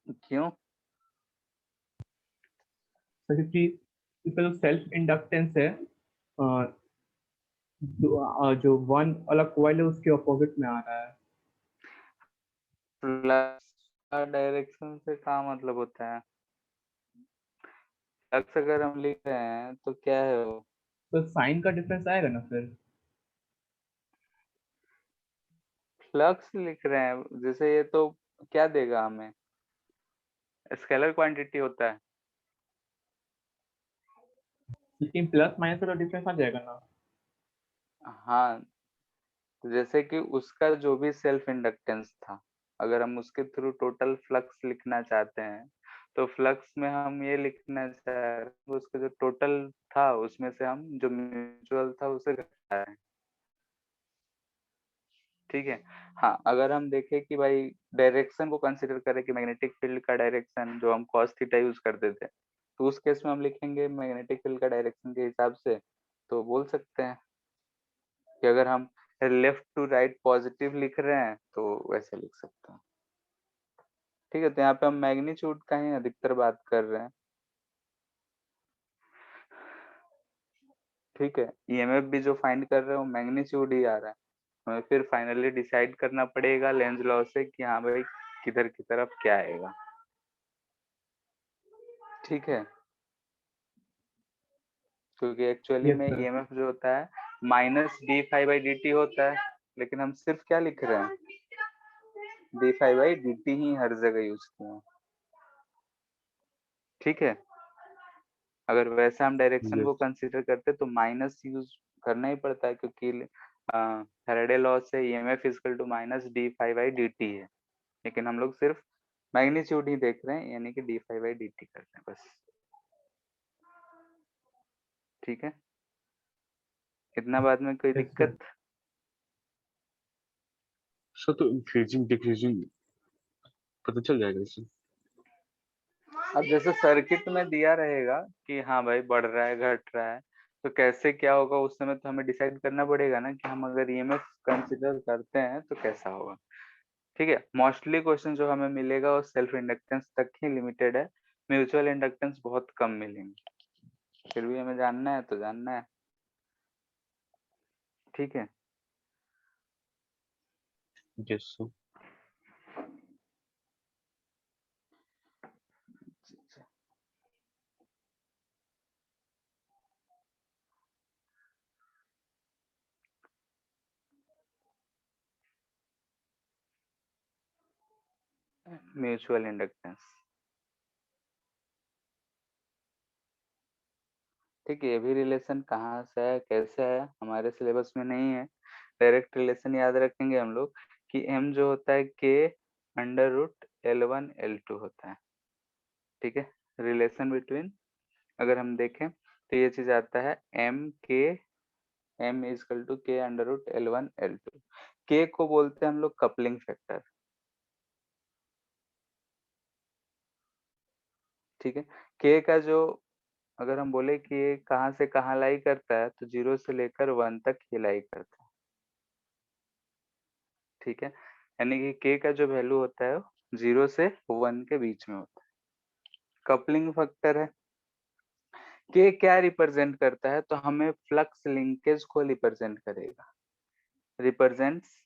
क्यों? तो क्योंकि इसका जो सेल्फ इंडक्टेंस है जो वन वाला कॉइल है उसके अपोजिट में आ रहा है। फ्लक्स का डायरेक्शन से क्या मतलब होता है? फ्लक्स अगर हम लिख रहे हैं तो क्या है वो? तो साइन का डिफरेंस आएगा ना फिर। फ्लक्स लिख रहे हैं जैसे, ये तो क्या देगा हमें? स्केलर क्वांटिटी होता है। लेकिन प्लस माइनस का डिफरेंस आ जाएगा ना। हाँ, तो जैसे कि उसका जो भी सेल्फ इंडक्टेंस था, अगर हम उसके थ्रू टोटल फ्लक्स लिखना चाहते हैं, तो फ्लक्स में हम ये लिखना चाह रहे हैं उसका जो टोटल था उसमें से हम जो म्यूचुअल था उसे घटा रहे हैं। ठीक है। हाँ, अगर हम देखें कि भाई डायरेक्शन को कंसिडर करें कि मैग्नेटिक फील्ड का डायरेक्शन जो हम कॉस थीटा यूज करते थे, तो उस केस में हम लिखेंगे मैग्नेटिक फील्ड का डायरेक्शन के हिसाब से, तो बोल सकते हैं कि अगर हम लेफ्ट टू राइट पॉजिटिव लिख रहे हैं तो वैसे लिख सकते हैं। ठीक है, तो यहाँ पे हम मैग्नीट्यूड का ही अधिकतर बात कर रहे हैं। ठीक है, ईएमएफ भी जो फाइंड कर रहे हैं वो मैग्नीट्यूड ही आ रहा है। हमें फिर फाइनली डिसाइड करना पड़ेगा लेंज लॉ से कि हाँ भाई किधर की तरफ क्या आएगा। ठीक है, क्योंकि एक्चुअली यस में सर। ईएमएफ जो होता है minus D five by D T होता है, लेकिन हम सिर्फ क्या लिख रहे हैं? D five by D T ही हर जगह यूज किए हैं। ठीक है, अगर वैसे हम डायरेक्शन को यस। कंसीडर करते तो माइनस यूज करना ही पड़ता है, क्योंकि फैराडे लॉ से EMF equal to minus D five by D T है, लेकिन हम लोग सिर्फ मैग्नीट्यूड ही देख रहे हैं, यानी कि D five by D T कर रहे हैं बस। ठीक है, इतना बाद में कोई यस सर। दिक्कत? सर तो इंक्रीजिंग डिक्रीजिंग पता चल जाएगा इससे। अब जैसे सर्किट में दिया रहेगा कि हाँ भाई बढ़ रहा है घट रहा है, तो कैसे क्या होगा उस समय तो हमें डिसाइड करना पड़ेगा ना कि हम अगर ईएमएफ कंसिडर करते हैं तो कैसा होगा। ठीक है, मोस्टली क्वेश्चन जो हमें मिलेगा वो सेल्फ इंडक्टेंस तक ही लिमिटेड है, म्यूचुअल इंडक्टेंस बहुत कम मिलेंगे, फिर भी हमें जानना है तो जानना है। ठीक है, यस सर। Mutual inductance. ठीक है, ये भी रिलेशन कहाँ से है कैसे है हमारे सिलेबस में नहीं है। डायरेक्ट रिलेशन याद रखेंगे हम लोग कि m जो होता है k under root L1 L2 होता है। ठीक है, रिलेशन बिटवीन अगर हम देखें तो ये चीज आता है m is equal to k under root L1 L2। k को बोलते हैं हम लोग कपलिंग फैक्टर। ठीक है, k का जो अगर हम बोले कि ये कहाँ से कहाँ लाई करता है तो 0 से लेकर 1 तक ये लाई करता है। ठीक है, यानी कि k का जो वैल्यू होता है वो 0 से 1 के बीच में होता है, कपलिंग फैक्टर है। k क्या रिप्रेजेंट करता है? तो हमें फ्लक्स लिंकेज को रिप्रेजेंट करेगा, रिप्रेजेंट्स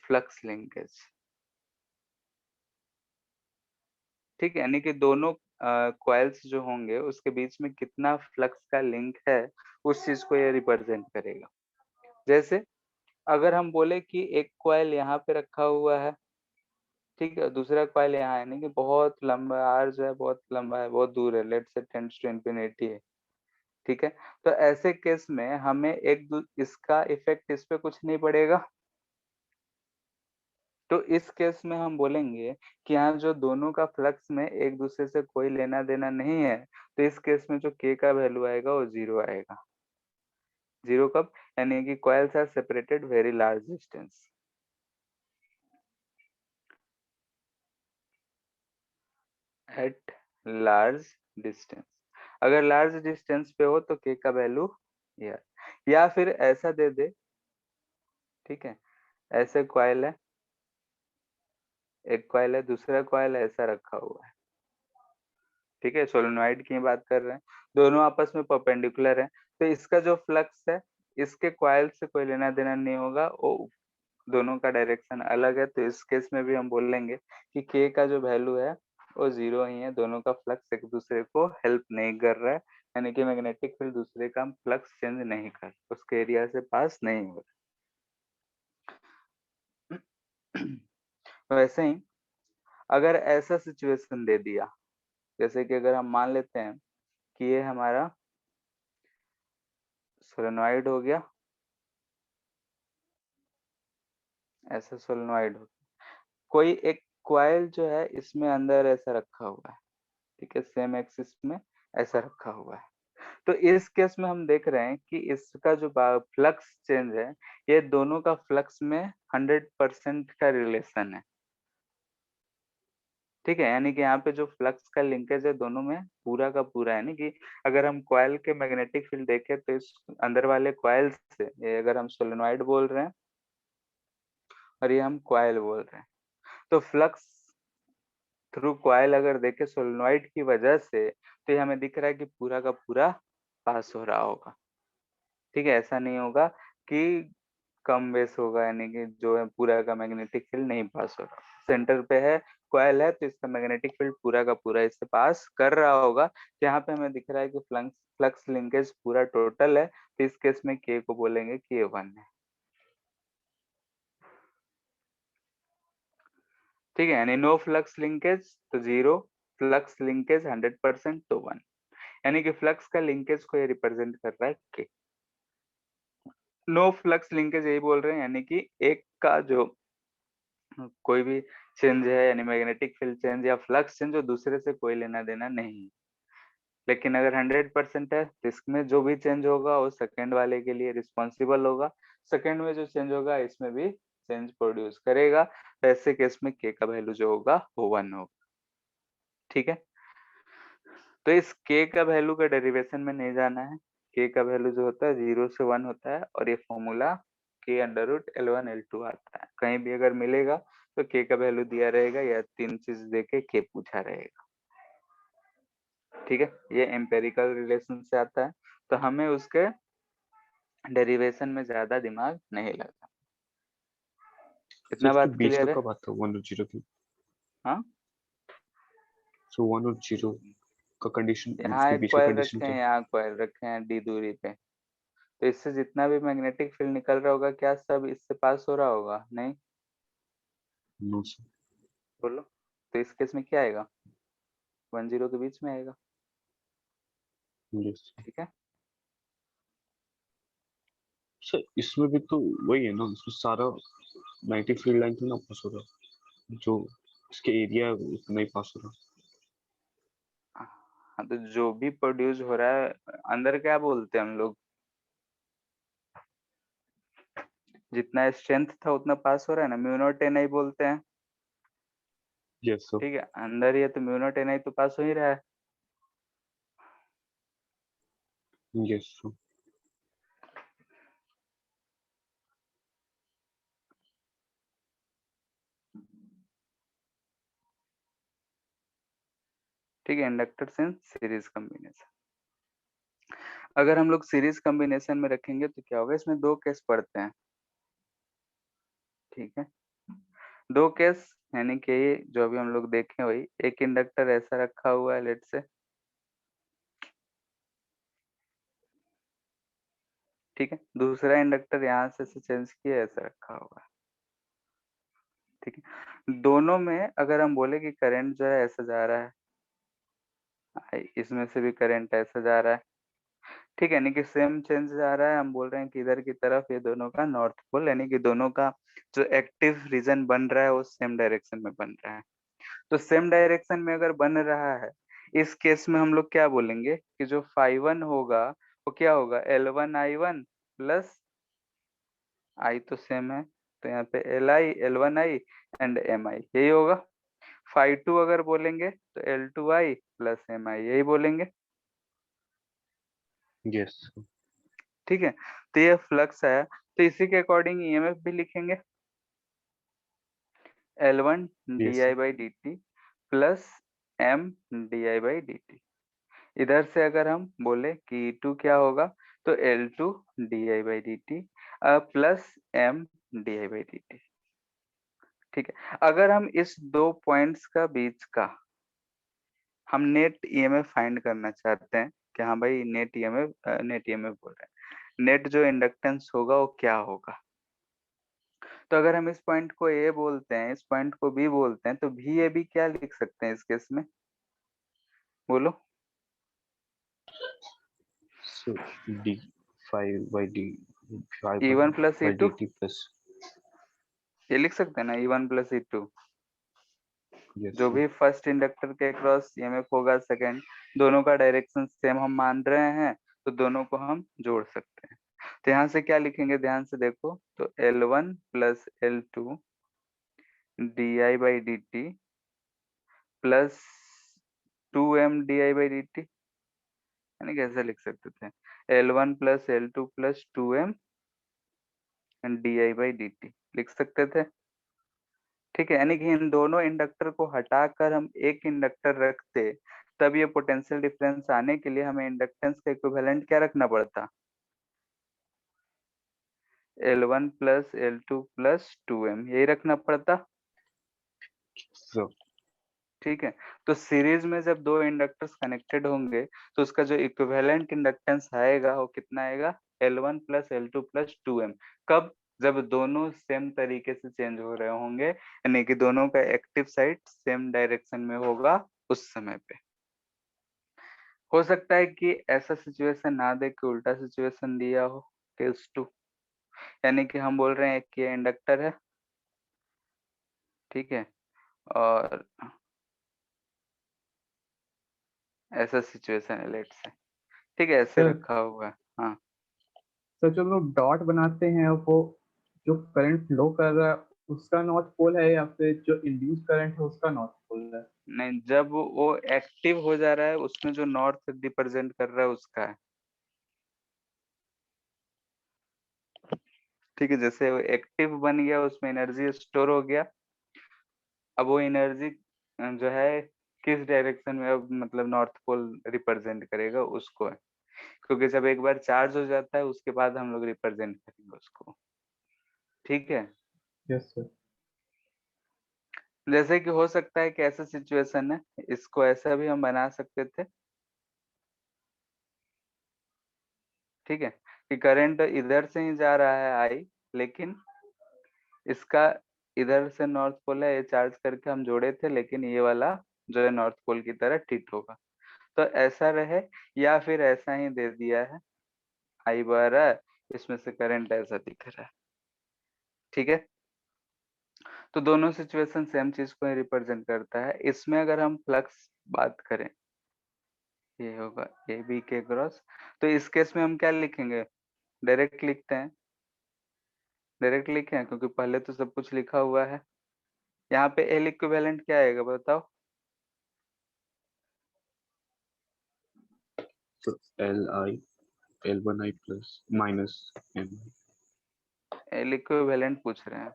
फ्लक्स लिंकेज। ठीक है, यानी कि दोनों कॉइल्स जो होंगे उसके बीच में कितना फ्लक्स का लिंक है उस चीज को ये रिप्रेजेंट करेगा। जैसे अगर हम बोले कि एक कॉइल यहाँ पे रखा हुआ है, ठीक है, दूसरा कॉइल यहाँ है, यानी कि बहुत लंबा आर जो है बहुत लंबा है बहुत दूर है, लेट से टेंड्स टू इंफिनिटी है। ठीक है, तो ऐसे केस में हमें इसका इफेक्ट इस पे कुछ नहीं पड़ेगा। तो इस केस में हम बोलेंगे कि यहाँ जो दोनों का फ्लक्स में एक दूसरे से कोई लेना देना नहीं है, तो इस केस में जो k का वैल्यू आएगा वो 0 आएगा। 0 कब? यानी कि coils are separated very large distance. At large distance, अगर लार्ज डिस्टेंस पे हो तो k का वैल्यू या फिर ऐसा दे दे। ठीक है, ऐसे कॉइल है, एक कॉइल है, दूसरा कॉइल ऐसा रखा हुआ है, ठीक है, सोलेनोइड की बात कर रहे हैं, दोनों आपस में परपेंडिकुलर है, तो इसका जो फ्लक्स है इसके कॉइल से कोई लेना देना नहीं होगा, वो दोनों का डायरेक्शन अलग है, तो इस केस में भी हम बोलेंगे कि के का जो वैल्यू है वो 0 ही है, दोनों का फ्लक्स एक दूसरे को हेल्प नहीं कर रहा है, यानी कि मैग्नेटिक फील्ड दूसरे का फ्लक्स चेंज नहीं कर, उसके एरिया से पास नहीं हो रहा। वैसे ही अगर ऐसा सिचुएशन दे दिया, जैसे कि अगर हम मान लेते हैं कि ये हमारा सोलेनोइड हो गया, ऐसा सोलेनोइड हो, कोई एक कॉइल जो है इसमें अंदर ऐसा रखा हुआ है, ठीक है, सेम एक्सिस में ऐसा रखा हुआ है, तो इस केस में हम देख रहे हैं कि इसका जो फ्लक्स चेंज है, ये दोनों का फ्लक्स में 100% का रिलेशन है, ठीक है, यानी कि यहाँ पे जो फ्लक्स का लिंकेज है दोनों में पूरा का पूरा है, यानी कि अगर हम कॉइल के मैग्नेटिक फील्ड देखें तो इस अंदर वाले कॉइल से, ये अगर हम सोलेनोइड बोल रहे हैं और ये हम कॉइल बोल रहे हैं, तो फ्लक्स थ्रू कॉइल अगर देखें सोलेनोइड की वजह से, तो ये हमें दिख रहा है कि पूरा का पूरा पास हो रहा होगा, ठीक है, ऐसा नहीं होगा कि कम बेस होगा, यानी कि जो है पूरा का मैग्नेटिक फील्ड नहीं पास हो रहा, सेंटर पे है कॉइल है, तो इसका मैग्नेटिक फील्ड पूरा का पूरा इससे पास कर रहा होगा, यहाँ पे हमें दिख रहा है कि फ्लक्स फ्लक्स लिंकेज पूरा टोटल है, तो इस केस में के को बोलेंगे कि ये 1 है, ठीक है, यानी नो फ्लक्स लिंकेज तो 0, फ्लक्स लिंकेज 100% तो 1, यानी कि फ्लक्स का लिंकेज को ये रिप्रेजेंट कर रहा है के। नो फ्लक्स लिंकेज यही बोल रहे हैं, यानी कि एक का जो कोई भी चेंज है, यानी मैग्नेटिक फील्ड चेंज या फ्लक्स चेंज, जो दूसरे से कोई लेना देना नहीं, लेकिन अगर 100% है तो इसमें जो भी चेंज होगा वो सेकंड वाले के लिए रिस्पॉन्सिबल होगा, सेकंड में जो चेंज होगा इसमें भी चेंज प्रोड्यूस करेगा, तो ऐसे केस में के का वैल्यू जो होगा वो 1 होगा, ठीक है, तो इस के का वैल्यू का डेरिवेशन में नहीं जाना है, के का वैल्यू जो होता है 0 से 1 होता है, और ये फॉर्मूला के अंडर रूट L1 L2 आता है, कहीं भी अगर मिलेगा तो के का वैल्यू दिया रहेगा या 3 चीज देके के पूछा रहेगा, ठीक है, ये एम्पेरिकल रिलेशन से आता है, तो हमें उसके डेरिवेशन में ज्यादा दिमाग नहीं लगा, तो इतना इसके बात बीच का क्लियर है? कब आता है 1 और 0 की? हाँ, सो 1 और 0 का कंडीशन, यहाँ उसके एक बीच का कॉइल कंडीशन रखे क्या हैं, है? यहाँ कॉइल रखे हैं डी दूरी पे, तो इससे जितना भी मैग्नेटिक फील्ड निकल रहा होगा क्या सब इससे पास हो रहा होगा? नहीं, नो सर। बोलो, तो इस केस में क्या आएगा? 1 0 के बीच में आएगा, यस ठीक है, सर, इसमें भी तो वही है ना, इसमें सारा मैग्नेटिक फील्ड लाइन तो ना पास हो रहा, जो इसके एरिया है वो उतना ही पास हो रहा। हाँ, तो जो भी प्रोड्यूस हो रहा है अंदर क्या बोलते हैं हम लोग, जितना स्ट्रेंथ था उतना पास हो रहा है ना, म्यू नॉट एन आई बोलते हैं, यस सर। ठीक है, अंदर ही है तो म्यू नॉट एन आई तो पास हो ही रहा है, यस सर। ठीक है, इंडक्टर्स इन सीरीज कॉम्बिनेशन, अगर हम लोग सीरीज कॉम्बिनेशन में रखेंगे तो क्या होगा, इसमें दो केस पड़ते हैं, ठीक है, दो केस, यानी कि जो अभी हम लोग देखे वही, एक इंडक्टर ऐसा रखा हुआ है लेट से, ठीक है, दूसरा इंडक्टर यहाँ से चेंज किया ऐसा रखा हुआ है, ठीक है, दोनों में अगर हम बोले कि करंट जो है ऐसा जा रहा है, इसमें से भी करंट ऐसा जा रहा है, ठीक है, यानी कि सेम चेंज जा रहा है, हम बोल रहे हैं कि इधर की तरफ ये दोनों का नॉर्थ पोल, यानी कि दोनों का जो एक्टिव रीजन बन रहा है वो सेम डायरेक्शन में बन रहा है, तो सेम डायरेक्शन में अगर बन रहा है, इस केस में हम लोग क्या बोलेंगे कि जो φ1 होगा वो क्या होगा, L1I1 प्लस आई तो सेम है, तो यहाँ पे L1I एंड Mi यही होगा, φ2 अगर बोलेंगे तो L2I प्लस Mi यही बोलेंगे, यस ठीक है, तो ये फ्लक्स है, तो इसी के अकॉर्डिंग ईएमएफ भी लिखेंगे, L1 Yes, di sir. by dt plus m di by dt। इधर से अगर हम बोले कि E2 क्या होगा तो L2 di by dt plus m di by dt। ठीक है, अगर हम इस दो पॉइंट्स का बीच का हम नेट ईएमएफ फाइंड करना चाहते हैं कि हाँ भाई नेट ईएमएफ बोल रहे हैं, नेट जो इंडक्टेंस होगा वो क्या होगा। तो अगर हम इस पॉइंट को ए बोलते हैं, इस पॉइंट को बी बोलते हैं, तो भी ए बी क्या लिख सकते हैं इस केस में, बोलो। So d5 by d 5 E1 plus by E2 dt plus ये लिख सकते हैं ना, E1 प्लस E2। yes जो sir. भी फर्स्ट इंडक्टर के क्रॉस ईएमएफ होगा सेकंड, दोनों का डायरेक्शन सेम हम मान रहे हैं तो दोनों को हम जोड़ सकते हैं। तो यहाँ से क्या लिखेंगे ध्यान से देखो, तो L1 plus L2 D I by D T plus 2m D I by D T, यानी कैसे लिख सकते थे, L1 plus L2 plus 2m D I by D T लिख सकते थे। ठीक है, यानी कि इन दोनों इंडक्टर को हटाकर हम एक इंडक्टर रखते, तब ये पोटेंशियल डिफरेंस आने के लिए हमें इंडक्टेंस का इक्विवेलेंट क्या रखना पड़ता, L1 plus L2 plus 2m यही रखना पड़ता। So ठीक है, तो सीरीज में जब दो इंडक्टर्स कनेक्टेड होंगे तो उसका जो इक्विवेलेंट इंडक्टेंस आएगा वो कितना आएगा, L1 plus L2 plus 2m। कब, जब दोनों सेम तरीके से चेंज हो रहे होंगे, यानी कि दोनों का एक्टिव साइड सेम डायरेक्शन में होगा उस समय पे। हो सकता है कि ऐसा सिचुएशन ना दे के उल्टा सिचुएशन दिया हो, केस 2, यानी कि हम बोल रहे हैं कि इंडक्टर है, ठीक है, और ऐसा सिचुएशन है लेट से, ठीक है, ऐसे सर रखा हुआ है। हाँ सर जो लोग डॉट बनाते हैं वो जो करंट फ्लो कर रहा है उसका नॉर्थ पोल है या फिर जो इंड्यूस करंट है उसका नॉर्थ पोल है? नहीं, जब वो एक्टिव हो जा रहा है उसमें जो नॉर्थ रिप्रेजेंट कर रहा है उसका है। ठीक है, जैसे वो एक्टिव बन गया उसमें एनर्जी स्टोर हो गया, अब वो एनर्जी जो है किस डायरेक्शन में अब मतलब नॉर्थ पोल रिप्रेजेंट करेगा उसको है, क्योंकि जब एक बार चार्ज हो जाता है उसके बाद हम लोग रिप्रेजेंट करेंगे उसको। ठीक है, यस सर। जैसे कि हो सकता है कि ऐसा सिचुएशन है, इसको ऐसा भी हम बना सकते थे। ठीक है, कि करंट इधर से ही जा रहा है आई, लेकिन इसका इधर से नॉर्थ पोल है, ये चार्ज करके हम जोड़े थे, लेकिन ये वाला जो है नॉर्थ पोल की तरह टिल्ट होगा। तो ऐसा रहे, या फिर ऐसा ही दे दिया है, आई बह रहा है, इसमें से करंट ऐसा दिख रहा है। ठीक है, तो दोनों सिचुएशन सेम चीज को ही रिप्रेजेंट करता है। इसमें अगर हम फ्लक्स बात करें, ये होगा ए बी के क्रॉस, तो इस केस में हम क्या लिखेंगे, डायरेक्ट लिखते हैं, डायरेक्ट लिखे हैं क्योंकि पहले तो सब कुछ लिखा हुआ है। यहाँ पे एल इक्विवेलेंट क्या आएगा बताओ, so li L1i plus minus m L equivalent पूछ रहे हैं।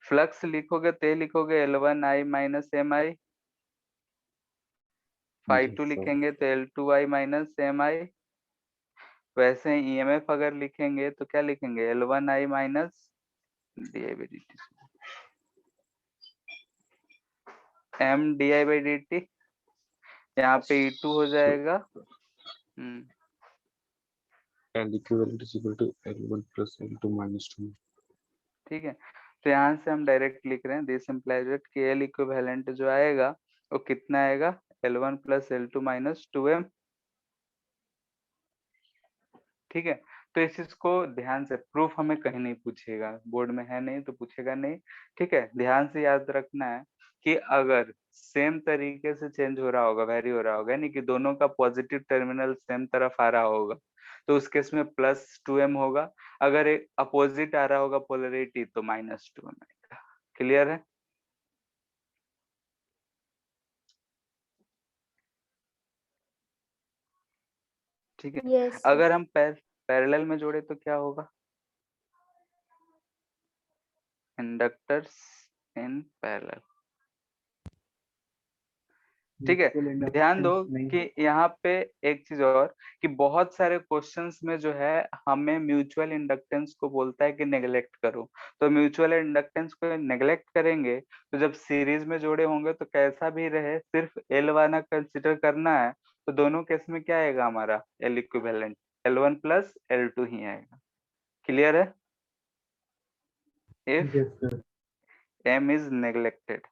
फ्लक्स लिखोगे तो लिखोगे L1i माइनस एम आई, yes 2 sir. लिखेंगे तो L2i माइनस एम आई। वैसे ईएमएफ अगर लिखेंगे तो क्या लिखेंगे, L1i minus D I by D T, M D I by D T, यहाँ पे E2 हो So जाएगा। L equivalent is equal to L1 plus L2 minus 2. ठीक है, तो यहाँ से हम डायरेक्ट लिख रहे हैं, दिस इम्प्लाइज दैट कि एल इक्विवेलेंट जो आएगा वो कितना आएगा, L1 plus L2 minus 2m। ठीक है, तो इस चीज को ध्यान से, प्रूफ हमें कहीं नहीं पूछेगा, बोर्ड में है नहीं तो पूछेगा नहीं। ठीक है, ध्यान से याद रखना है कि अगर सेम तरीके से चेंज हो रहा होगा, वेरी हो रहा होगा, यानी कि दोनों का पॉजिटिव टर्मिनल सेम तरफ आ रहा होगा, तो उस केस में प्लस 2m होगा। अगर एक अपोजिट आ रहा होगा पोलरिटी तो माइनस 2m आएगा। क्लियर है? ठीक है, यस सर। अगर हम पैरेलल में जोड़े तो क्या होगा, इंडक्टर्स इन पैरेलल। ठीक है, ध्यान दो कि यहाँ पे एक चीज और, कि बहुत सारे क्वेश्चंस में जो है हमें म्यूचुअल इंडक्टेंस को बोलता है कि नेग्लेक्ट करो, तो म्यूचुअल इंडक्टेंस को नेग्लेक्ट करेंगे तो जब सीरीज में जोड़े होंगे तो कैसा भी रहे सिर्फ एल वाला कंसिडर करना है, तो दोनों केस में क्या आएगा हमारा L equivalent L1 plus L2 ही आएगा। क्लियर है? If M is neglected.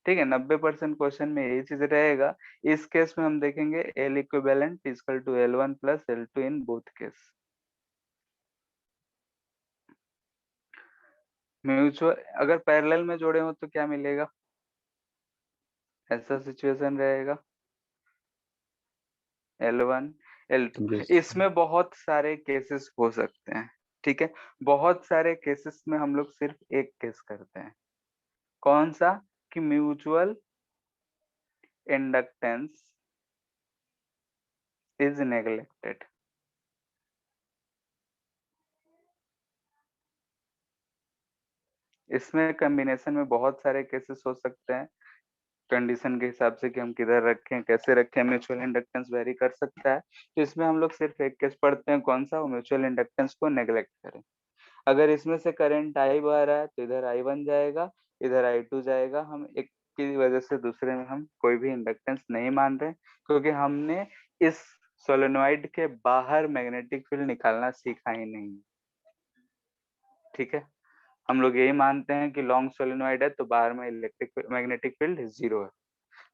ठीक है, 90% क्वेश्चन में यही चीज रहेगा। इस केस में हम देखेंगे L equivalent equal to L1 plus L2 in both case. Mutual अगर पैरेलल में जोड़े हो तो क्या मिलेगा, ऐसा सिचुएशन रहेगा L1 L2। Yes. इसमें बहुत सारे केसेस हो सकते हैं। ठीक है, बहुत सारे केसेस में हम लोग सिर्फ एक केस करते हैं, कौन सा, कि म्यूचुअल इंडक्टेंस इज नेग्लेक्टेड। इसमें कॉम्बिनेशन में बहुत सारे केसेस हो सकते हैं, कंडीशन के हिसाब से कि हम किधर रखें कैसे रखें, म्यूचुअल इंडक्टेंस वेरी कर सकता है। तो इसमें हम लोग सिर्फ एक केस पढ़ते हैं, कौन सा, वो म्यूचुअल इंडक्टेंस को नेग्लेक्ट करें। अगर इसमें से करंट आई बह रहा है तो इधर I1 जाएगा, इधर I2 जाएगा। हम एक की वजह से दूसरे में हम कोई भी इंडक्टेंस नहीं मान रहे, क्योंकि हमने इस सोलेनोइड के बाहर मैग्नेटिक फील्ड निकालना सीखा ही नहीं। ठीक है, हम लोग यही मानते हैं कि लॉन्ग सोलेनोइड है तो बाहर में इलेक्ट्रिक मैग्नेटिक फील्ड 0 है,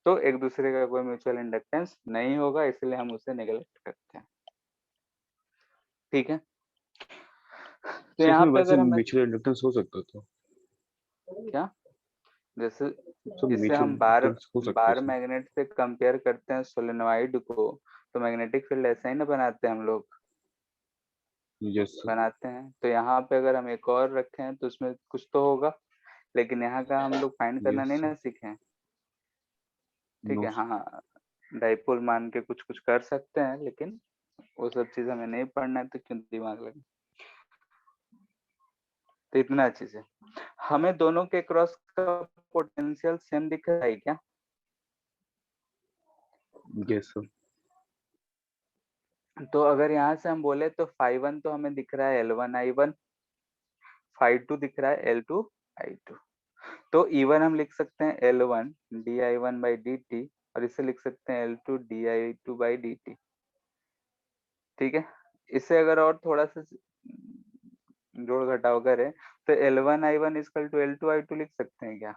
तो एक दूसरे का कोई म्यूचुअल इंडक्टेंस नहीं होगा, इसलिए हम उसे नेग्लेक्ट करते हैं। ठीक है, तो यहाँ पे अगर हम म्यूचुअल इंडक्टेंस हो सकता था क्या, जैसे सब इसे म्यूचुअल हम बार इंडक्टेंस हो सकता बार है मैग्नेट से कंपेयर करते हैं सोलेनोइड को, तो मैग्नेटिक फील्ड ऐसा ही ना बनाते हैं हम लोग, यस बनाते हैं। तो यहाँ पे अगर हम एक और रखें तो उसमें कुछ तो होगा, लेकिन यहाँ का हम लोग फाइंड करना नहीं ना सीखे। ठीक नो है, हाँ, डाइपोल मान के कुछ कुछ कर सकते हैं, लेकिन वो सब चीज हमें नहीं पढ़ना है, तो क्यों दिमाग लगे। तो इतना चीज है, हमें दोनों के क्रॉस का पोटेंशियल सेम दिख रहा है क्या? यस तो अगर यहाँ से हम बोले तो phi1 तो हमें दिख रहा है L1 I1, phi2 दिख रहा है L2 I2। तो E1 हम लिख सकते हैं L1 di1 by dt, और इसे लिख सकते हैं L2 di2 by dt। ठीक है, इसे अगर और थोड़ा सा जोड़ घटाव करें तो L1 I1 equal to L2 I2 लिख सकते हैं क्या?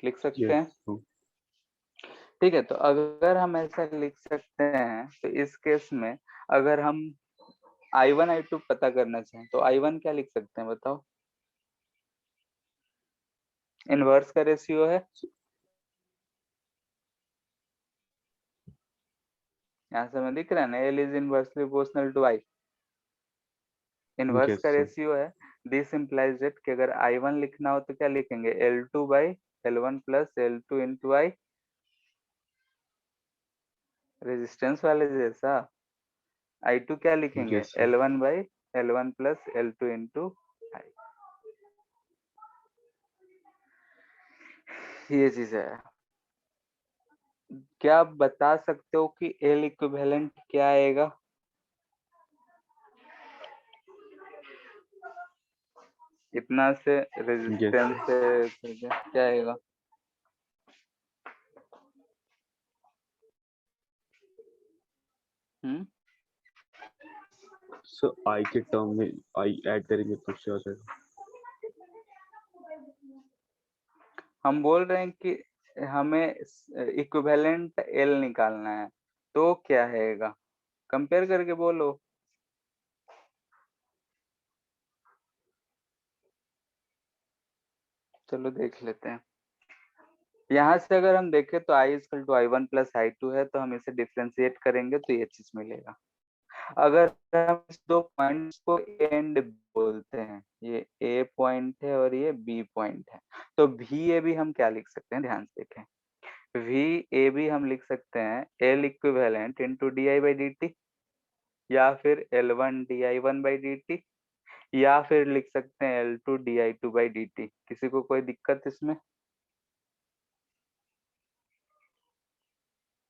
लिख सकते हैं। यस ठीक है, तो अगर हम ऐसा लिख सकते हैं तो इस केस में अगर हम I1 I2 पता करना चाहें तो I1 क्या लिख सकते हैं बताओ? इनवर्स का रेशियो है, यहाँ से हमें दिख रहा है ना, L is inversely proportional to I। Inverse का रेशियो है, दिस इम्प्लाइज दैट कि अगर I1 लिखना हो तो क्या लिखेंगे, L2 by L1 plus L2 into I, resistance वाले जैसा। I2 क्या लिखेंगे, yes L1 by L1 plus L2 into I। ये चीज है। क्या आप बता सकते हो कि L इक्विवेलेंट क्या आएगा? इतना से रेजिस्टेंस से क्या आएगा? सर आई के टर्म में आई ऐड करेंगे तो क्या आ जाएगा? हम बोल रहे हैं कि हमें इक्विवेलेंट L निकालना है, तो क्या आएगा, कंपेयर करके बोलो। चलो देख लेते हैं। यहाँ से अगर हम देखें तो I equal to I1 plus I2 है, तो हम इसे डिफ्रेंशिएट करेंगे तो ये चीज मिलेगा। अगर हम इस दो पॉइंट्स को एंड बोलते हैं, ये A पॉइंट है और ये B पॉइंट है, तो VAB हम क्या लिख सकते हैं, ध्यान से देखें। VAB हम लिख सकते हैं L equivalent into DI by dt, या फिर L1 di1 by dt, या फिर लिख सकते हैं L2 di2 by dt। किसी को कोई दिक्कत इसमें?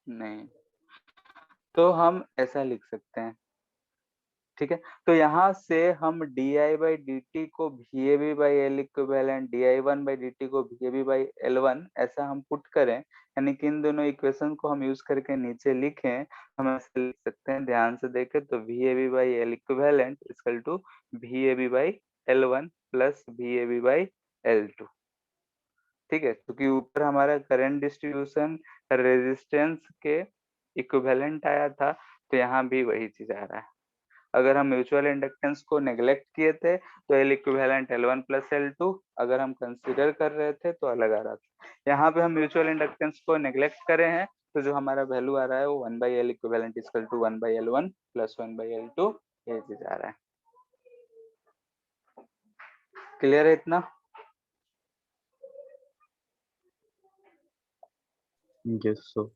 नहीं, तो हम ऐसा लिख सकते हैं, ठीक है। तो यहाँ से हम di by dt को VAB by L equivalent, di1 by dt को VAB by L1 ऐसा हम पुट करें, यानी कि इन दोनों इक्वेशन को हम यूज करके नीचे लिखें, हम ऐसे लिख सकते हैं, ध्यान से देखें तो VAB by L equivalent equal to VAB by L1 plus VAB by L2, ठीक है। क्योंकि ऊपर हमारा करंट डिस्ट्रीब्यूशन रेजिस्टेंस के इक्विवेलेंट आया था, तो यहाँ भी वही चीज आ रहा है। अगर हम म्यूचुअल इंडक्टेंस को नेग्लेक्ट किए थे तो L equivalent L1 plus L2, अगर हम कंसीडर कर रहे थे तो अलग आ रहा था। यहाँ पे हम म्यूचुअल इंडक्टेंस को नेग्लेक्ट करे हैं, तो जो हमारा वैल्यू आ रहा है वो 1 by L equivalent equal to 1 by L1 plus 1 by L2, ये चीज आ रहा है। क्लियर है इतना? Yes, sir.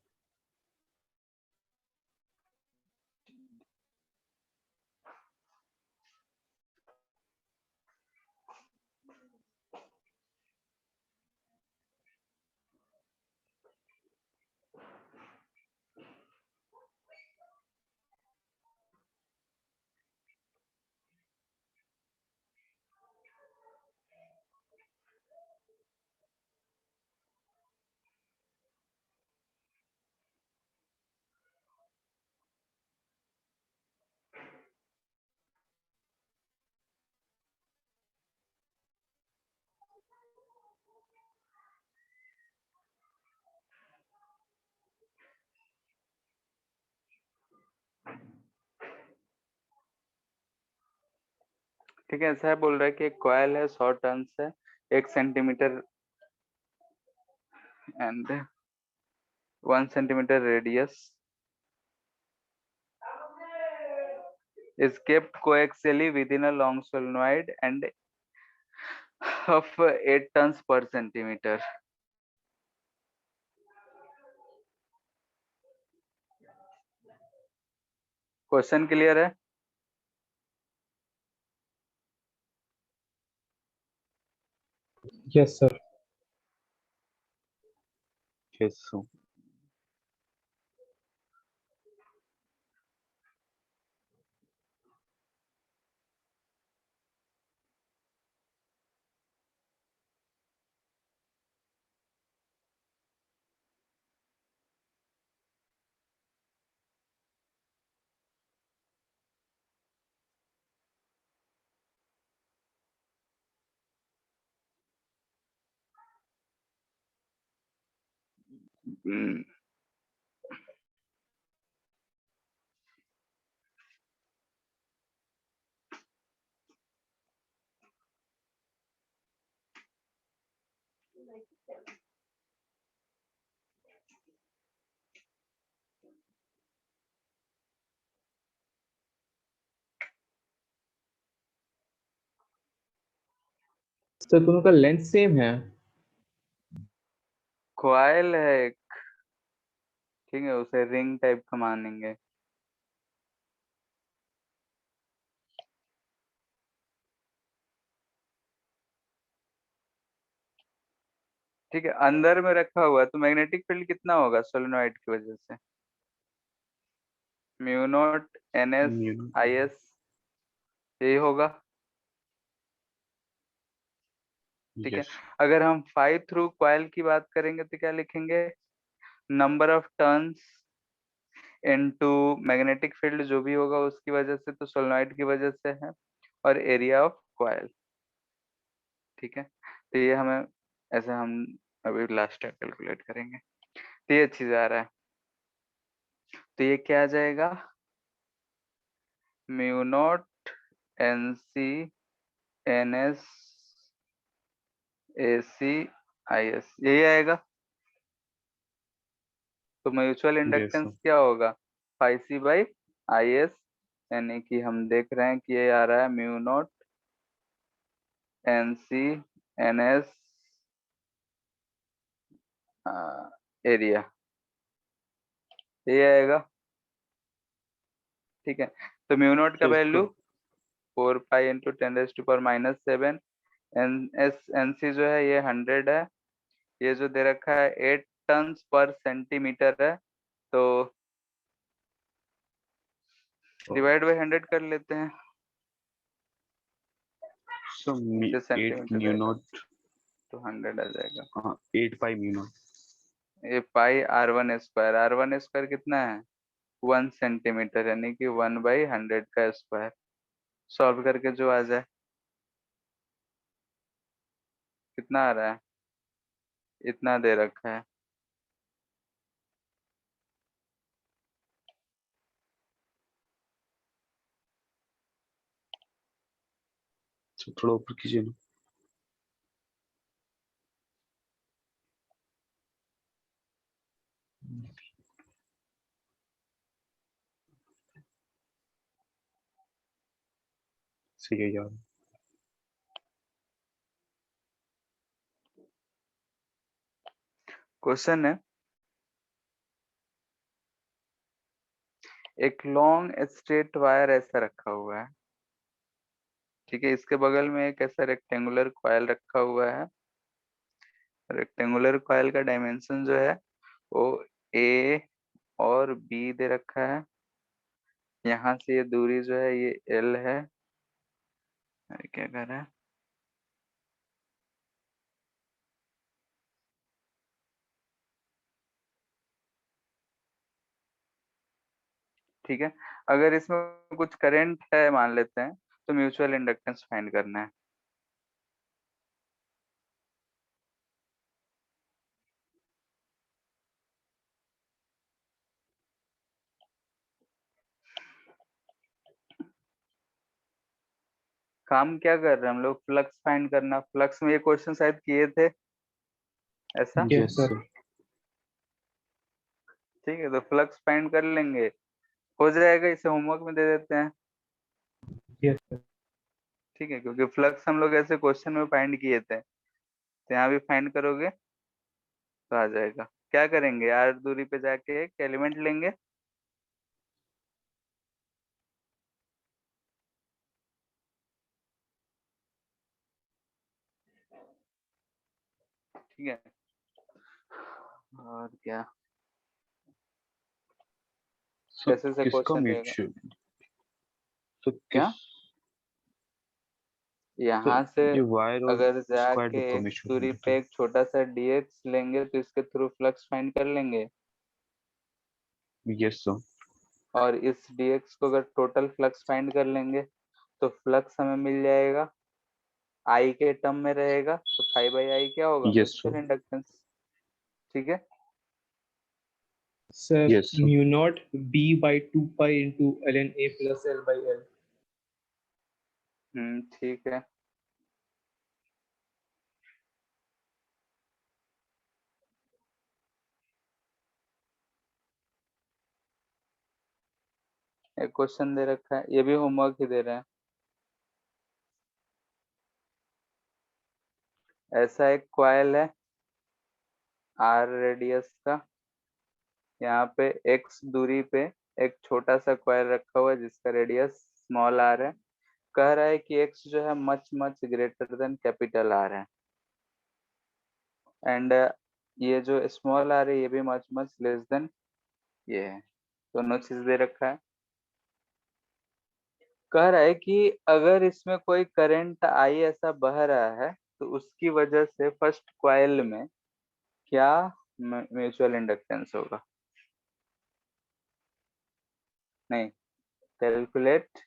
ठीक है, ऐसा है, बोल रहा है कि एक कॉयल है, 100 टर्न्स है, 1 centimetre and 1 centimetre radius is kept coaxially within a long solenoid and of 8 tons per centimeter. Question clear है? Yes sir. Yes, sir. Sir दोनों का लेंथ सेम है। कॉइल है एक, ठीक है, उसे रिंग टाइप का मानेंगे। ठीक है, अंदर में रखा हुआ है, तो मैग्नेटिक फील्ड कितना होगा सोलेनोइड की वजह से? म्यू नॉट NS IS, यही होगा, ठीक है। Yes. अगर हम 5 थ्रू कॉइल की बात करेंगे तो क्या लिखेंगे? Number of turns into magnetic field जो भी होगा उसकी वजह से, तो सोलेनोइड की वजह से है, और एरिया ऑफ कॉइल, ठीक है। तो ये हमें ऐसे हम अभी लास्ट टाइम कैलकुलेट करेंगे, तो ये चीज आ रहा है। तो ये क्या आ जाएगा? Mu naught NC NS AC IS, यही आएगा। तो म्यूचुअल Yes, इंडक्टेंस sir. क्या होगा? फाई सी बाई IS, यानी कि हम देख रहे हैं कि ये आ रहा है mu naught NC NS area, ये आएगा, ठीक है। तो म्यू नॉट का तो वैल्यू इसका 4 पाई इंटू 10⁻⁷। एनसी जो है ये 100 है, ये जो दे रखा है 8 टन पर सेंटीमीटर है, तो डिवाइड बाई 100 कर लेते हैं, इसे 8 सेंटीमीटर म्यू रहेगा नॉट, तो 100 आ जाएगा। हाँ 8 पाई म्यू नॉट। ये पाई R1 स्क्वायर कितना है 1 सेंटीमीटर, यानी कि 1/100 का स्क्वायर। सॉल्व करके जो आ जाए, कितना आ रहा है, इतना दे रखा है। तो थोड़ा ऊपर कीजिए ना। सही है यार। क्वेश्चन है, एक लॉन्ग स्ट्रेट वायर ऐसा रखा हुआ है, ठीक है, इसके बगल में एक ऐसा रेक्टेंगुलर कॉइल रखा हुआ है। रेक्टेंगुलर कॉइल का डायमेंशन जो है वो ए और बी दे रखा है। यहाँ से ये दूरी जो है ये एल है। अरे क्या कर रहा है, ठीक है। अगर इसमें कुछ करंट है मान लेते हैं, तो म्यूचुअल इंडक्टेंस फाइंड करना है। काम क्या कर रहे हैं हम लोग, फ्लक्स फाइंड करना। फ्लक्स में ये क्वेश्चन शायद किए थे ऐसा, यस यस सर। सर। ठीक है, तो फ्लक्स फाइंड कर लेंगे, हो जाएगा। इसे होमवर्क में दे देते हैं, यस सर। ठीक है, क्योंकि फ्लक्स हम लोग ऐसे क्वेश्चन में फाइंड किए थे, तो यहाँ भी फाइंड करोगे तो आ जाएगा। क्या करेंगे, आर दूरी पे जाके एक एलिमेंट लेंगे, ठीक है, और क्या, सर कैसे से किसका क्वेश्चन रहेगा। म्यूचुअल, तो क्या, किस, तो यहाँ से ये वायर और अगर स्क्वायर जाके का एक म्यूचुअल दूरी पे इंडक्टेंस। एक छोटा सा dx लेंगे, तो इसके थ्रू फ्लक्स फाइंड कर लेंगे। Yes sir. और इस dx को अगर टोटल फ्लक्स फाइंड कर लेंगे, तो फ्लक्स हमें मिल जाएगा, आई के टर्म में रहेगा, तो 5/I क्या होगा, यस म्यूचुअल सर। इंडक्टेंस, ठीक है। Sir yes sir. Mu not be by 2 pi into ln a plus l by l। ठीक है। एक क्वेश्चन दे रखा है, ये भी होमवर्क ही दे रहे हैं। ऐसा एक कॉइल है आर रेडियस का, यहाँ पे x दूरी पे एक छोटा सा कॉइल रखा हुआ है जिसका रेडियस स्मॉल आर है। कह रहा है कि x जो है much much greater than capital R है, एंड ये जो स्मॉल आर है ये भी मच मच लेस देन ये है। दोनों चीज दे रखा है। कह रहा है कि अगर इसमें कोई करंट आई ऐसा बह रहा है, तो उसकी वजह से फर्स्ट कॉइल में क्या म्यूचुअल इंडक्टेंस होगा। नहीं, calculate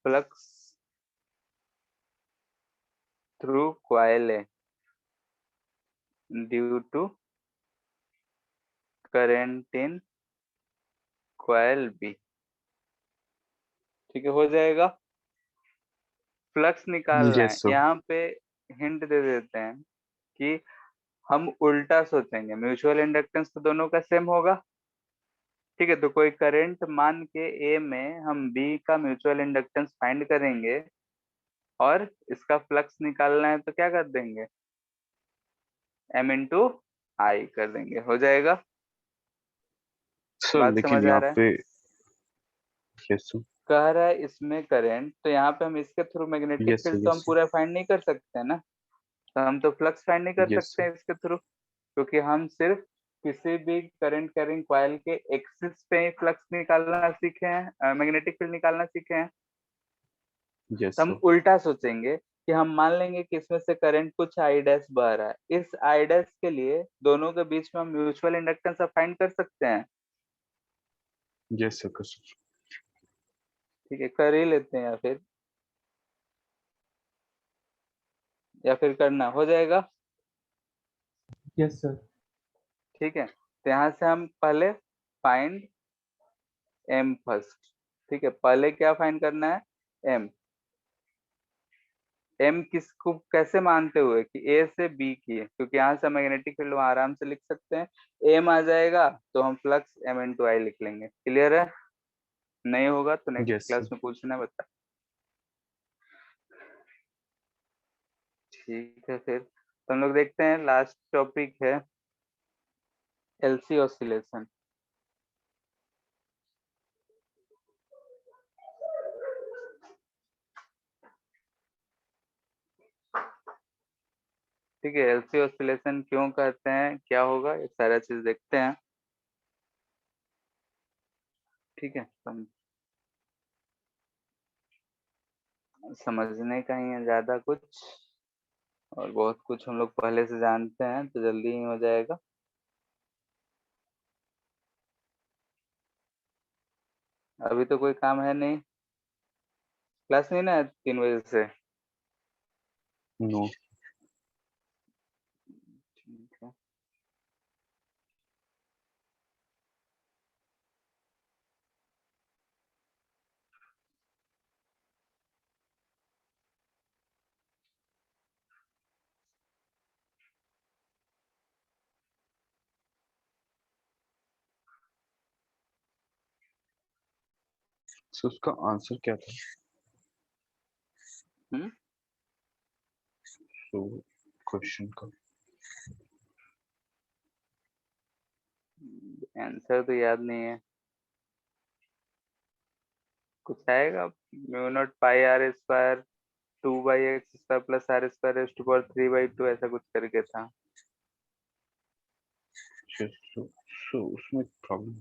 flux through coil A due to current in coil B, ठीक है, हो जाएगा। फ्लक्स निकालना है, यस सर। यहाँ पे हिंट दे देते हैं कि हम उल्टा सोचेंगे, म्यूचुअल इंडक्टेंस तो दोनों का सेम होगा, ठीक है, तो कोई करंट मान के ए में हम बी का म्यूचुअल इंडक्टेंस फाइंड करेंगे, और इसका फ्लक्स निकालना है तो क्या कर देंगे, एम इंटू आई कर देंगे, हो जाएगा। सर बात लेकिन समझ आ यहाँ रहा है। पे यस सर, कह रहा है इसमें करंट, तो यहाँ पे हम इसके through magnetic yes sir, field तो हम यस पूरा फाइंड नहीं कर सकते हैं ना, तो हम तो फ्लक्स फाइंड नहीं कर सर, यस सकते सर, हैं इसके थ्रू, क्योंकि हम सिर्फ किसी भी करंट कैरिंग कॉइल के एक्सिस पे ही फ्लक्स निकालना सीखे हैं, मैग्नेटिक फील्ड निकालना सीखे हैं। यस तो हम सर, उल्टा सोचेंगे कि हम मान लेंगे कि इसमें से करंट कुछ आई डैश बह रहा है, इस आई डैश के लिए दोनों के बीच में हम म्यूचुअल इंडक्टेंस फाइंड कर सकते हैं। यस सर, कर सकते ठीक है, कर ही लेते हैं, या फिर करना हो जाएगा। Yes sir. ठीक है, तो यहाँ से हम पहले फाइंड एम फर्स्ट। ठीक है, पहले क्या फाइंड करना है, एम। एम किसको कैसे मानते हुए कि ए से बी की है, क्योंकि यहाँ से मैग्नेटिक फील्ड आराम से लिख सकते हैं, एम आ जाएगा तो हम फ्लक्स एम इन टू आई लिख लेंगे। क्लियर है? नहीं होगा तो हैं। नेक्स्ट यस क्लास सर, में पूछना, बता। ठीक है, फिर तो हम लोग देखते हैं, लास्ट टॉपिक है एलसी ऑसिलेशन। ठीक है, एलसी ऑसिलेशन क्यों कहते हैं, क्या होगा, ये सारा चीज देखते हैं। ठीक है, समझने का ही है ज्यादा कुछ, और बहुत कुछ हम लोग पहले से जानते हैं, तो जल्दी ही हो जाएगा। अभी तो कोई काम है नहीं, क्लास नहीं ना है 3 बजे से। नो। ठीक है, सो उसका आंसर क्या था? हम्म, तो क्वेश्चन का आंसर तो याद नहीं है, कुछ आएगा, mu naught pi R square 2/x² plus R square raise to power 3/2 ऐसा कुछ करके था। सो उसमें प्रॉब्लम।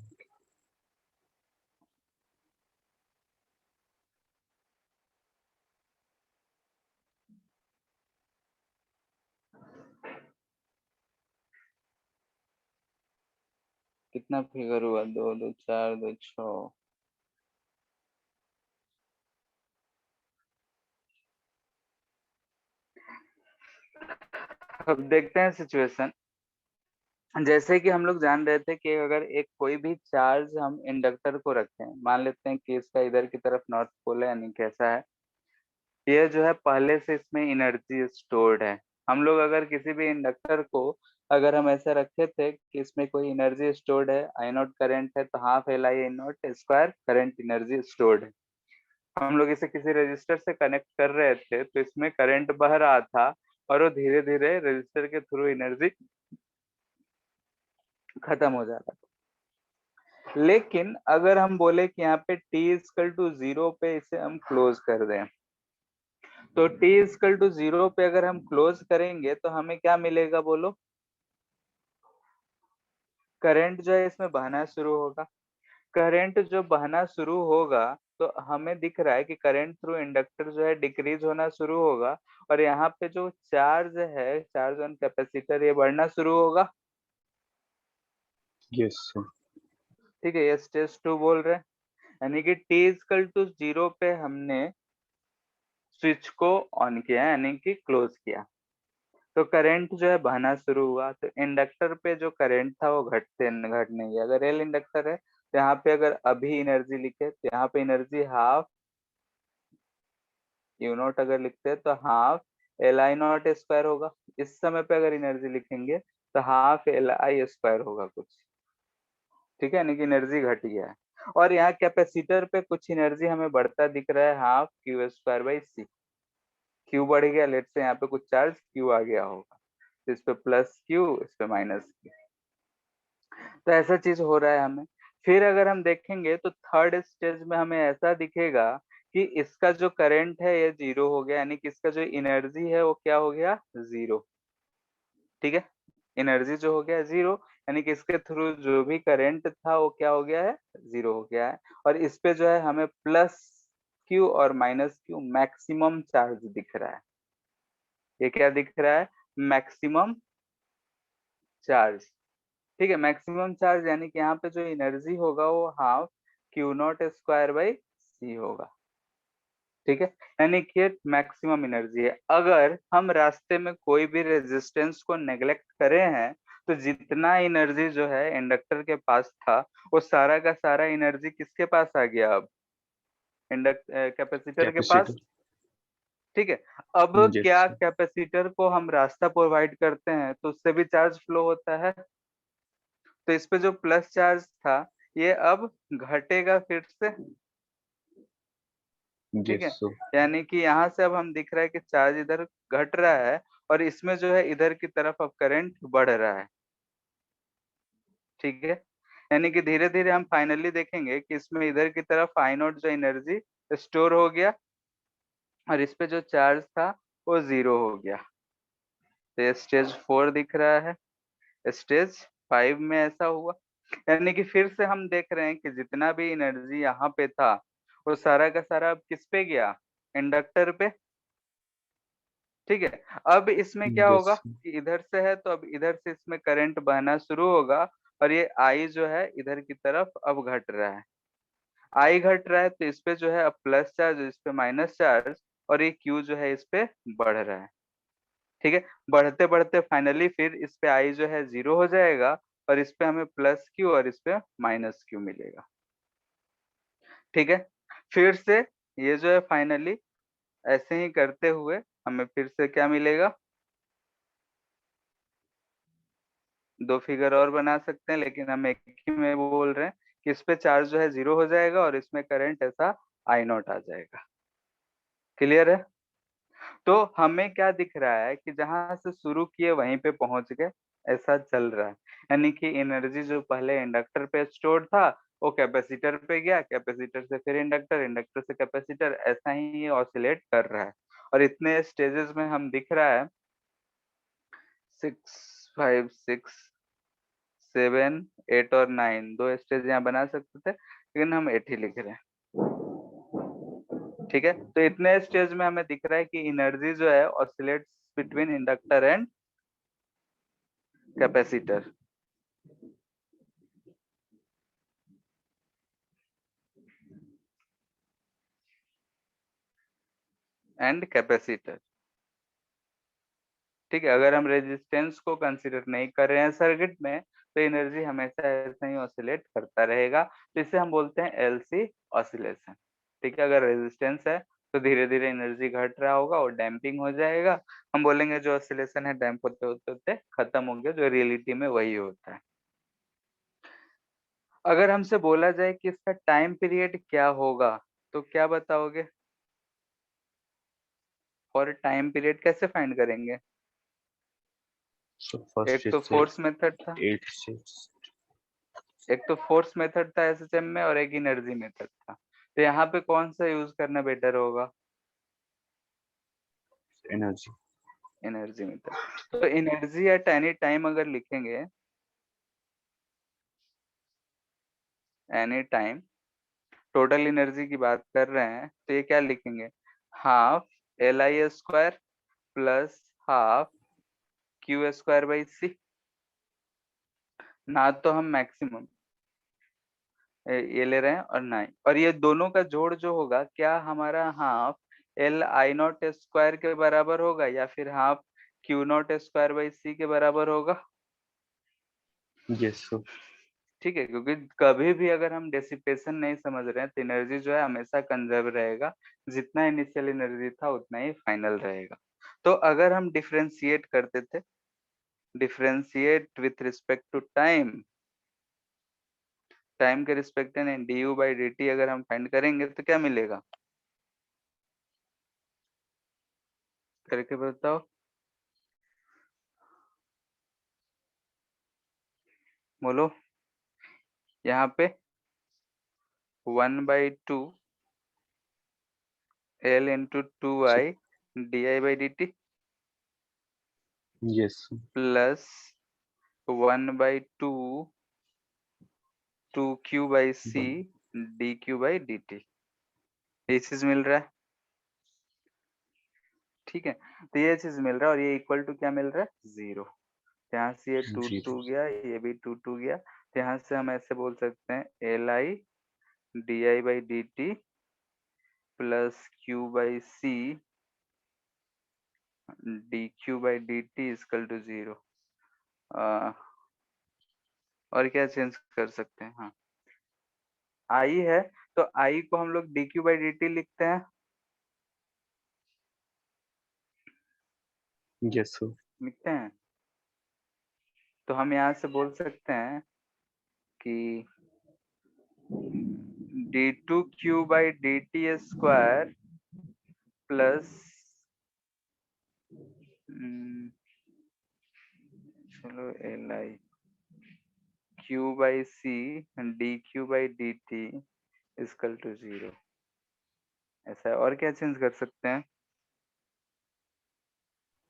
कितना फिगर हुआ, 2 2 4 2 6। अब देखते हैं सिचुएशन। जैसे कि हम लोग जान रहे थे कि अगर एक कोई भी चार्ज हम इंडक्टर को रखें, मान लेते हैं कि इसका इधर की तरफ नॉर्थ पोल है, यानी कैसा है, ये जो है पहले से इसमें एनर्जी स्टोर्ड है। हम लोग अगर किसी भी इंडक्टर को अगर हम ऐसे रखे थे कि इसमें कोई एनर्जी स्टोर्ड है, आई नॉट करंट है, तो half L I naught square current energy stored है। हम लोग इसे किसी रजिस्टर से कनेक्ट कर रहे थे, तो इसमें करंट बह रहा था और वो धीरे धीरे रजिस्टर के थ्रू एनर्जी खत्म हो जाता था। लेकिन अगर हम बोले कि यहाँ पे t इक्वल टू 0 पे इसे हम क्लोज कर दें, तो t इक्वल टू 0 पे अगर हम क्लोज करेंगे तो हमें क्या मिलेगा, बोलो। करंट जो है इसमें बहना शुरू होगा। करंट जो बहना शुरू होगा, तो हमें दिख रहा है कि करंट थ्रू इंडक्टर जो है डिक्रीज होना शुरू होगा, और यहाँ पे जो चार्ज है, चार्ज ऑन कैपेसिटर, ये बढ़ना शुरू होगा। यस सर, ठीक है, ये स्टेज 2 बोल रहे हैं, यानी कि t इक्वल टू 0 पे हमने स्विच को ऑन किया, यानी कि क्लोज किया, तो करंट जो है बहना शुरू हुआ। तो इंडक्टर पे जो करंट था वो घट नहीं गया। अगर एल इंडक्टर है तो यहाँ पे अगर अभी एनर्जी लिखे तो यहाँ पे एनर्जी हाफ यू नॉट, अगर लिखते हैं तो half L I naught square होगा। इस समय पे अगर एनर्जी लिखेंगे तो हाफ एल आई स्क्वायर होगा कुछ। ठीक है, यानी कि एनर्जी घट गया है। और यहाँ कैपेसिटर पे कुछ एनर्जी हमें बढ़ता दिख रहा है, half Q square by C. Q बढ़ गया, लेट से यहाँ पे कुछ चार्ज क्यू आ गया होगा, इस पे प्लस क्यू, इस पे माइनस क्यू, तो ऐसा चीज हो रहा है हमें। फिर अगर हम देखेंगे तो थर्ड स्टेज में हमें ऐसा दिखेगा कि इसका जो करंट है ये जीरो हो गया, यानी कि इसका जो एनर्जी है वो क्या हो गया, जीरो। ठीक है, एनर्जी जो हो गया जीरो, यानी कि इसके थ्रू जो भी करंट था वो क्या हो गया है, जीरो हो गया है। और इस पे जो है हमें प्लस क्यू और माइनस क्यू मैक्सिमम चार्ज दिख रहा है। ये क्या दिख रहा है, मैक्सिमम चार्ज। ठीक है, मैक्सिमम चार्ज यानी कि यहाँ पे जो एनर्जी होगा वो half Q naught square by C होगा। ठीक है, यानी कि मैक्सिमम एनर्जी है। अगर हम रास्ते में कोई भी रेजिस्टेंस को नेग्लेक्ट करे हैं तो जितना एनर्जी जो है इंडक्टर के पास था वो सारा का सारा एनर्जी किसके पास आ गया, अब कैपेसिटर के पास। कैपेसिटर। ठीक है, अब यस क्या सर। कैपेसिटर को हम रास्ता प्रोवाइड करते हैं तो उससे भी चार्ज फ्लो होता है, तो इस पे जो प्लस चार्ज था ये अब घटेगा फिर से। ठीक यस है, सर। यानी कि यहाँ से अब हम दिख रहा है कि चार्ज इधर घट रहा है और इसमें जो है इधर की तरफ अब करंट बढ़ रहा है। ठीक है, यानी कि धीरे धीरे हम फाइनली देखेंगे कि इसमें इधर की तरफ आई नॉट जो एनर्जी स्टोर हो गया और इस पे जो चार्ज था वो जीरो हो गया। तो ये स्टेज 4 दिख रहा है। स्टेज 5 में ऐसा हुआ, यानी कि फिर से हम देख रहे हैं कि जितना भी एनर्जी यहाँ पे था वो सारा का सारा अब किस पे गया, इंडक्टर पे। ठीक है, अब इसमें क्या यस होगा कि इधर से है तो अब इधर से इसमें करंट बहना शुरू होगा और ये आई जो है इधर की तरफ अब घट रहा है। आई घट रहा है तो इस पे जो है अब प्लस चार्ज, इस पे माइनस चार्ज, और ये क्यू जो है इस पे बढ़ रहा है। ठीक है, बढ़ते बढ़ते फाइनली फिर इस पे आई जो है जीरो हो जाएगा और इस पे हमें प्लस क्यू और इस पे माइनस क्यू मिलेगा। ठीक है, फिर से ये जो है फाइनली ऐसे ही करते हुए हमें फिर से क्या मिलेगा, दो फिगर और बना सकते हैं लेकिन हम एक ही में बोल रहे हैं कि इस पे चार्ज जो है जीरो हो जाएगा और इसमें करंट ऐसा आई नॉट आ जाएगा। क्लियर है, तो हमें क्या दिख रहा है कि जहां से शुरू किए वहीं पे पहुंच गए, ऐसा चल रहा है। यानी कि एनर्जी जो पहले इंडक्टर पे स्टोर था वो कैपेसिटर पे गया, कैपेसिटर से फिर इंडक्टर, इंडक्टर से कैपेसिटर, ऐसा ही ये ऑसिलेट कर रहा है। और इतने स्टेजेस में हम दिख रहा है 6, 5, 6, 7, 8 और 9, दो स्टेज यहाँ बना सकते थे लेकिन हम 8 ही लिख रहे हैं। ठीक है, तो इतने स्टेज में हमें दिख रहा है कि एनर्जी जो है oscillates between inductor and capacitor. And capacitor. ठीक है, अगर हम रेजिस्टेंस को कंसीडर नहीं कर रहे हैं सर्किट में तो एनर्जी हमेशा ऐसे ही ऑसिलेट करता रहेगा, तो इसे हम बोलते हैं एलसी ऑसिलेशन। ठीक है, अगर रेजिस्टेंस है तो धीरे धीरे एनर्जी घट रहा होगा और डैम्पिंग हो जाएगा, हम बोलेंगे जो ऑसिलेशन है डैम्प होते होते होते खत्म हो गया, जो रियलिटी में वही होता है। अगर हमसे बोला जाए कि इसका टाइम पीरियड क्या होगा तो क्या बताओगे, और टाइम पीरियड कैसे फाइंड करेंगे। सो फर्स्ट एक तो से फोर्स मेथड था, 8 से एक तो फोर्स मेथड था एसएचएम में और एक एनर्जी मेथड था, तो यहाँ पे कौन सा यूज करना बेटर होगा, एनर्जी। Energy method. तो एनर्जी एट एनी टाइम अगर लिखेंगे, एनी टाइम टोटल एनर्जी की बात कर रहे हैं तो ये क्या लिखेंगे, half L I square plus half Q square by C. ना तो हम मैक्सिमम ये ले रहे हैं और ना ही, और ये दोनों का जोड़ जो होगा क्या हमारा half L I naught square के बराबर होगा या फिर half Q naught square by C के बराबर होगा। Yes sir. ठीक है, क्योंकि कभी भी अगर हम डेसिपेशन नहीं समझ रहे हैं तो एनर्जी जो है हमेशा कंजर्व रहेगा, जितना इनिशियल एनर्जी था उतना ही फाइनल रहेगा। तो अगर हम डिफरेंशिएट करते थे, differentiate with respect to time, time के रिस्पेक्ट में D U by D T अगर हम फाइंड करेंगे तो क्या मिलेगा, करके बताओ, बोलो। यहाँ पे 1/2 L into 2I di by dt yes, plus 1/2 2q by c dq by dt। ये चीज मिल रहा है, ठीक है। तो ये चीज मिल रहा है और ये इक्वल टू क्या मिल रहा है, 0। यहाँ से ये 2 0, 2 गया, ये भी 2 2 गया। तो यहाँ से हम ऐसे बोल सकते हैं Li di by dt plus q by c dq by dt equal to 0। और क्या चेंज कर सकते हैं, हाँ i है तो i को हम लोग dq by dt लिखते हैं, yes sir, लिखते हैं। तो हम यहाँ से बोल सकते हैं कि d2q by dt square plus चलो Li q by c dq by dt equal to 0। ऐसा है, और क्या चेंज कर सकते हैं?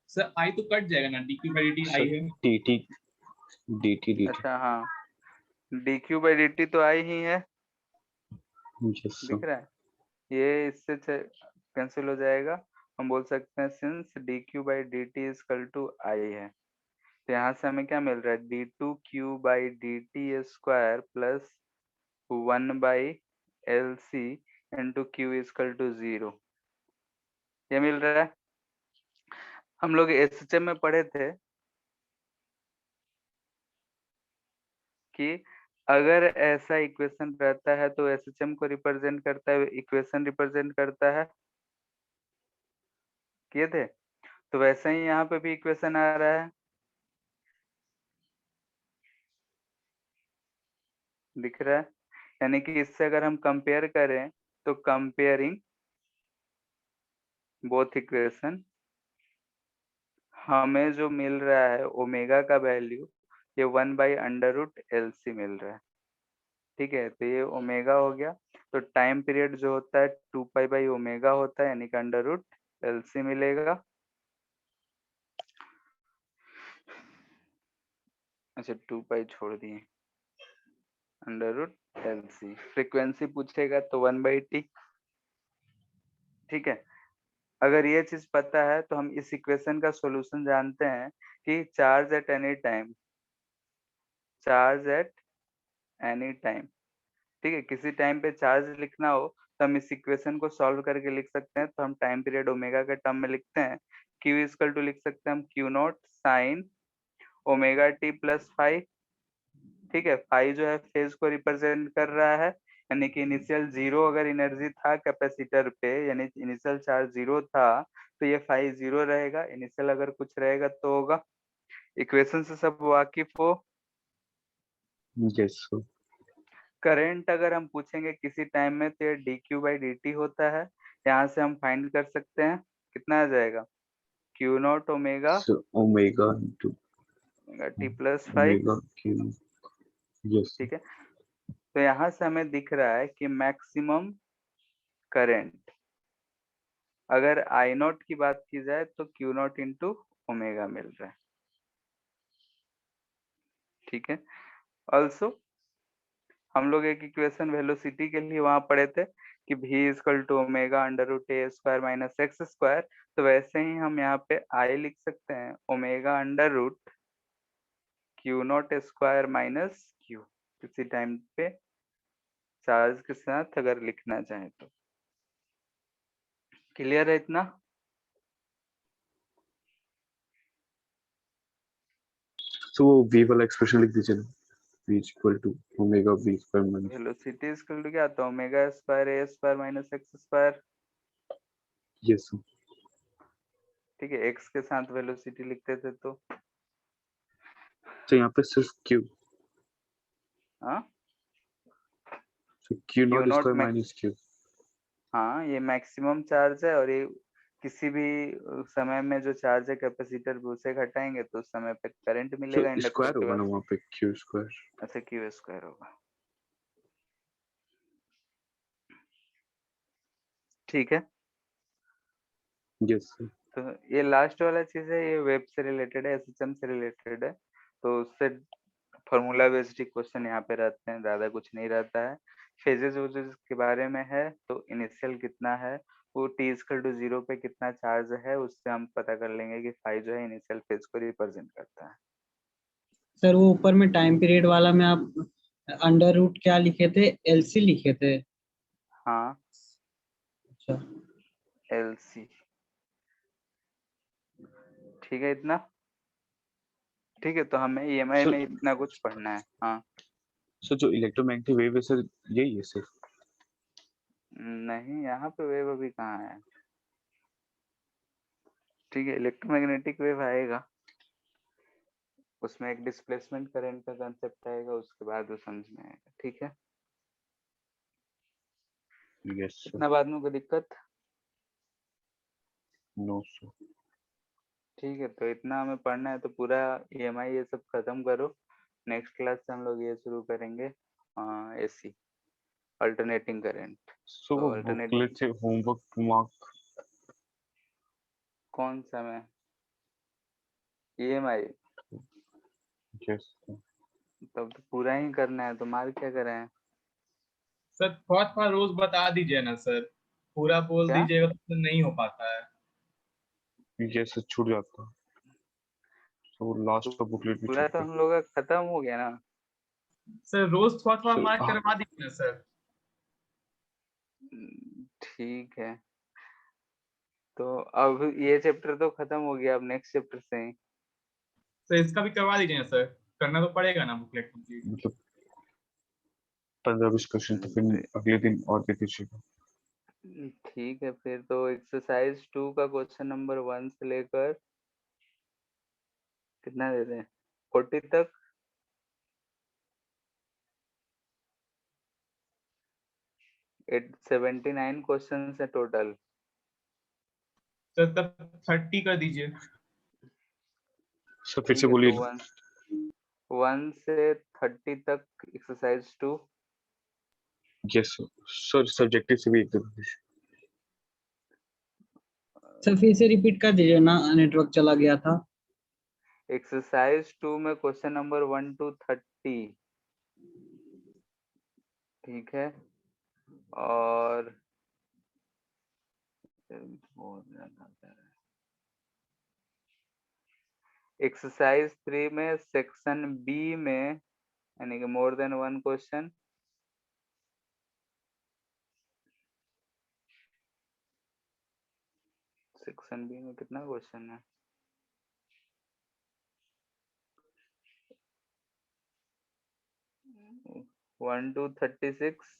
सर आई तो कट जाएगा ना, dq by dt आई है। dt, अच्छा हाँ, dq by dt तो आई ही है, yes sir, दिख रहा है। ये इससे कैंसिल हो जाएगा। हम बोल सकते हैं since dq by dt equal to I है, तो यहाँ से हमें क्या मिल रहा है, d2q by dt square plus 1 by lc into q equal to 0। ये मिल रहा है। हम लोग एसएचएम में पढ़े थे कि अगर ऐसा इक्वेशन रहता है तो एसएचएम को रिप्रेजेंट करता है, इक्वेशन रिप्रेजेंट करता है, किए थे। तो वैसे ही यहाँ पे भी इक्वेशन आ रहा है, दिख रहा है। यानी कि इससे अगर हम कंपेयर करें तो कंपेयरिंग बोथ इक्वेशन हमें जो मिल रहा है ओमेगा का वैल्यू ये 1/√LC मिल रहा है, ठीक है। तो ये ओमेगा हो गया, तो टाइम पीरियड जो होता है 2π/ओमेगा होता है, यानी कि √LC मिलेगा। अच्छा 2π छोड़ दिए, √LC। फ्रीक्वेंसी पूछेगा तो 1/T, ठीक है। अगर ये चीज पता है तो हम इस इक्वेशन का सॉल्यूशन जानते हैं कि charge at any time, charge at any time, ठीक है। किसी टाइम पे चार्ज लिखना हो तो हम इस इक्वेशन को सॉल्व करके लिख सकते हैं। तो हम टाइम पीरियड ओमेगा के टर्म में लिखते हैं, Q इक्वल टू लिख सकते हैं हम Q0 sine omega T plus five, ठीक है। फाइव जो है फेज को रिप्रेजेंट कर रहा है, यानी कि इनिशियल 0 अगर एनर्जी था कैपेसिटर पे, यानी इनिशियल चार्ज 0 था, तो ये फाइव 0 रहेगा। इनिशियल अगर कुछ रहेगा तो होगा। इक्वेशन से सब वाकिफ हो। yes sir, करंट अगर हम पूछेंगे किसी टाइम में तो ये dq by dt होता है। यहाँ से हम फाइंड कर सकते हैं, कितना आ जाएगा, Q0 omega so omega into T plus five, omega q, yes sir, ठीक है। तो यहाँ से हमें दिख रहा है कि मैक्सिमम करंट अगर I0 की बात की जाए तो Q0 इंटू ओमेगा मिल रहा है, ठीक है। ऑल्सो हम लोग एक इक्वेशन वेलोसिटी के लिए वहां पढ़े थे कि v equal to omega √a square minus X square. तो वैसे ही हम यहाँ पे I लिख सकते हैं omega √Q0 square minus Q, किसी टाइम पे चार्ज के साथ अगर लिखना चाहे तो। क्लियर है इतना? so v वाला एक्सप्रेशन लिख दीजिए ना, v equal to omega v square minus, velocity equal to क्या आता है, omega square a square minus X square, yes sir, ठीक है। x के साथ वेलोसिटी लिखते थे तो तो यहाँ पे सिर्फ q, हाँ so q0 Q0 square minus q, हाँ ये मैक्सिमम चार्ज है, और ये किसी भी समय में जो चार्ज है कैपेसिटर पे उसे घटाएंगे तो उस समय पे करंट so मिलेगा इंडक्टर स्क्वायर के होगा ना पास। वहाँ पे q square, अच्छा Q स्क्वायर होगा। ठीक है। Yes sir. तो ये लास्ट वाला चीज है, ये वेब से रिलेटेड है, एसएसएम से रिलेटेड है, तो उससे फॉर्मूला बेस्ड क्वेश्चन यहाँ पे रहते हैं, ज्यादा कुछ नहीं रहता है। फेजेस वेजेस के बारे में है, तो इनिशियल कितना है, वो t इक्वल टू 0 पे कितना चार्ज है, उससे हम पता कर लेंगे कि फाई जो है इनिशियल फेज को रिप्रेजेंट करता है। सर वो ऊपर में टाइम पीरियड वाला में आप अंडर रूट क्या लिखे थे, एलसी लिखे थे? हाँ, अच्छा एलसी। ठीक है, इतना ठीक है। तो हमें ईएमआई सर में इतना कुछ पढ़ना है। हाँ, सर जो इलेक्ट्रोमैग्नेटिक वेव है सर यही है सिर्फ? नहीं, यहाँ पे वेव अभी कहाँ है। ठीक है, इलेक्ट्रोमैग्नेटिक वेव आएगा, उसमें एक डिस्प्लेसमेंट करंट का कंसेप्ट आएगा, उसके बाद वो समझ में आएगा। ठीक है, यस सर। इतना बाद में कोई दिक्कत? No sir. ठीक है, तो इतना हमें पढ़ना है, तो पूरा ईएमआई ये सब खत्म करो। नेक्स्ट क्लास से हम लोग ये शुरू करेंगे एसी, अल्टरनेटिंग करंट। सो तो वो अल्टरनेटिंग बुकलेट से होमवर्क मार्क कौन सा में? ईएमआई? यस तब तो पूरा ही करना है, तो मार्क क्या करें? सर थोड़ा रोज बता दीजिए ना सर, पूरा बोल क्या? दीजिएगा तो नहीं हो पाता है। यस छूट जाता। तो लास्ट का बुकलेट भी पूरा छूट तो गया हम लोग का खत्म हो गया ना। सर रोज थोड़ा सर। मार्क करवा दीजिए ना सर। ठीक है, तो अब ये चैप्टर तो खत्म हो गया, अब नेक्स्ट चैप्टर से ही। सर इसका भी करवा दीजिए ना सर, करना तो पड़ेगा ना बुकलेट कंप्लीट। मतलब 15-20 क्वेश्चन तो फिर अगले दिन और दे दीजिएगा। ठीक है, फिर तो एक्सरसाइज 2 का क्वेश्चन नंबर 1 से लेकर कितना दे दें, 40 तक? एट 79 क्वेश्चन है टोटल। सर तब 30 कर दीजिए। सर फिर ठीक से है, बोलिए तो ना। 1 से 30 तक एक्सरसाइज 2। Yes sir. सब्जेक्टिव से भी एक दो दीजिए। सर फिर से रिपीट कर दीजिए ना, नेटवर्क चला गया था। एक्सरसाइज 2 में क्वेश्चन नंबर 1 to 30। ठीक है, और एक्सरसाइज 3 में सेक्शन बी में, यानी कि more than 1 question. Section B में कितना क्वेश्चन है? 1 to 36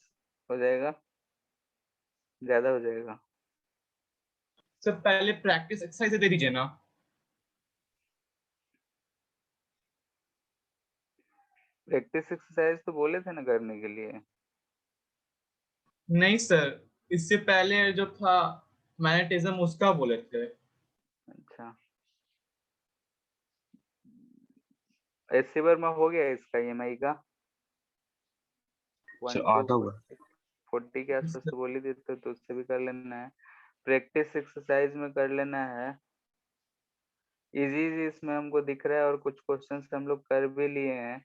हो जाएगा, ज्यादा हो जाएगा। सर पहले प्रैक्टिस एक्सरसाइज दे दीजिए ना। प्रैक्टिस एक्सरसाइज तो बोले थे ना करने के लिए। नहीं सर, इससे पहले जो था मैग्नेटिज्म उसका बोले थे। अच्छा, एससी वर्मा हो गया इसका ईएमआई का 1 सर to आधा हुआ। 40 के आसपास तो बोल ही देते, तो उससे भी कर लेना है। प्रैक्टिस एक्सरसाइज में कर लेना है, इजी इजी इसमें हमको दिख रहा है, और कुछ क्वेश्चंस हम लोग कर भी लिए हैं।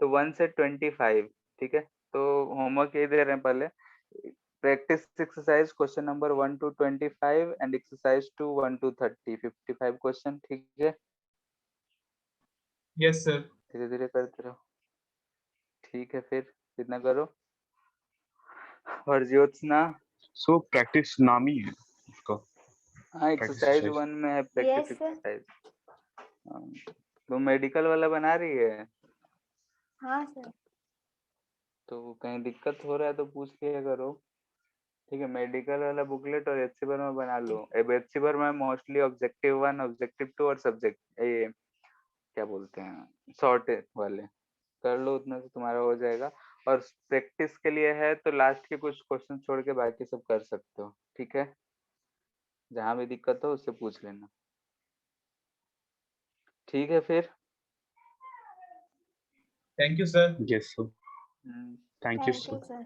तो 1 से 25, ठीक है। तो होमवर्क ये दे रहे हैं पहले, practice exercise question number 1 to 25 and exercise 2 1 to 30, 55 question. ठीक है, यस सर। धीरे धीरे करते रहो। ठीक है, फिर इतना करो। और ज्योत्सना? सो प्रैक्टिस नाम ही है उसका। हाँ, प्रैक्टिस एक्सरसाइज एक्सरसाइज। 1 में है प्रैक्टिस यस सर। एक्सरसाइज। तो मेडिकल वाला बना रही है? हाँ सर। तो कहीं दिक्कत हो रहा है तो पूछ लिया करो। ठीक है, मेडिकल वाला बुकलेट और एचसी वर्मा बना लो। अब HC Verma mostly objective 1, objective 2 और सब्जेक्ट ये क्या बोलते हैं शॉर्ट वाले कर लो, उतना से तुम्हारा हो जाएगा। और प्रैक्टिस के लिए है तो लास्ट के कुछ क्वेश्चन छोड़ के बाकी सब कर सकते हो। ठीक है, जहां भी दिक्कत हो उससे पूछ लेना। ठीक है फिर। Thank you sir. Yes sir. Thank you thank sir. You sir.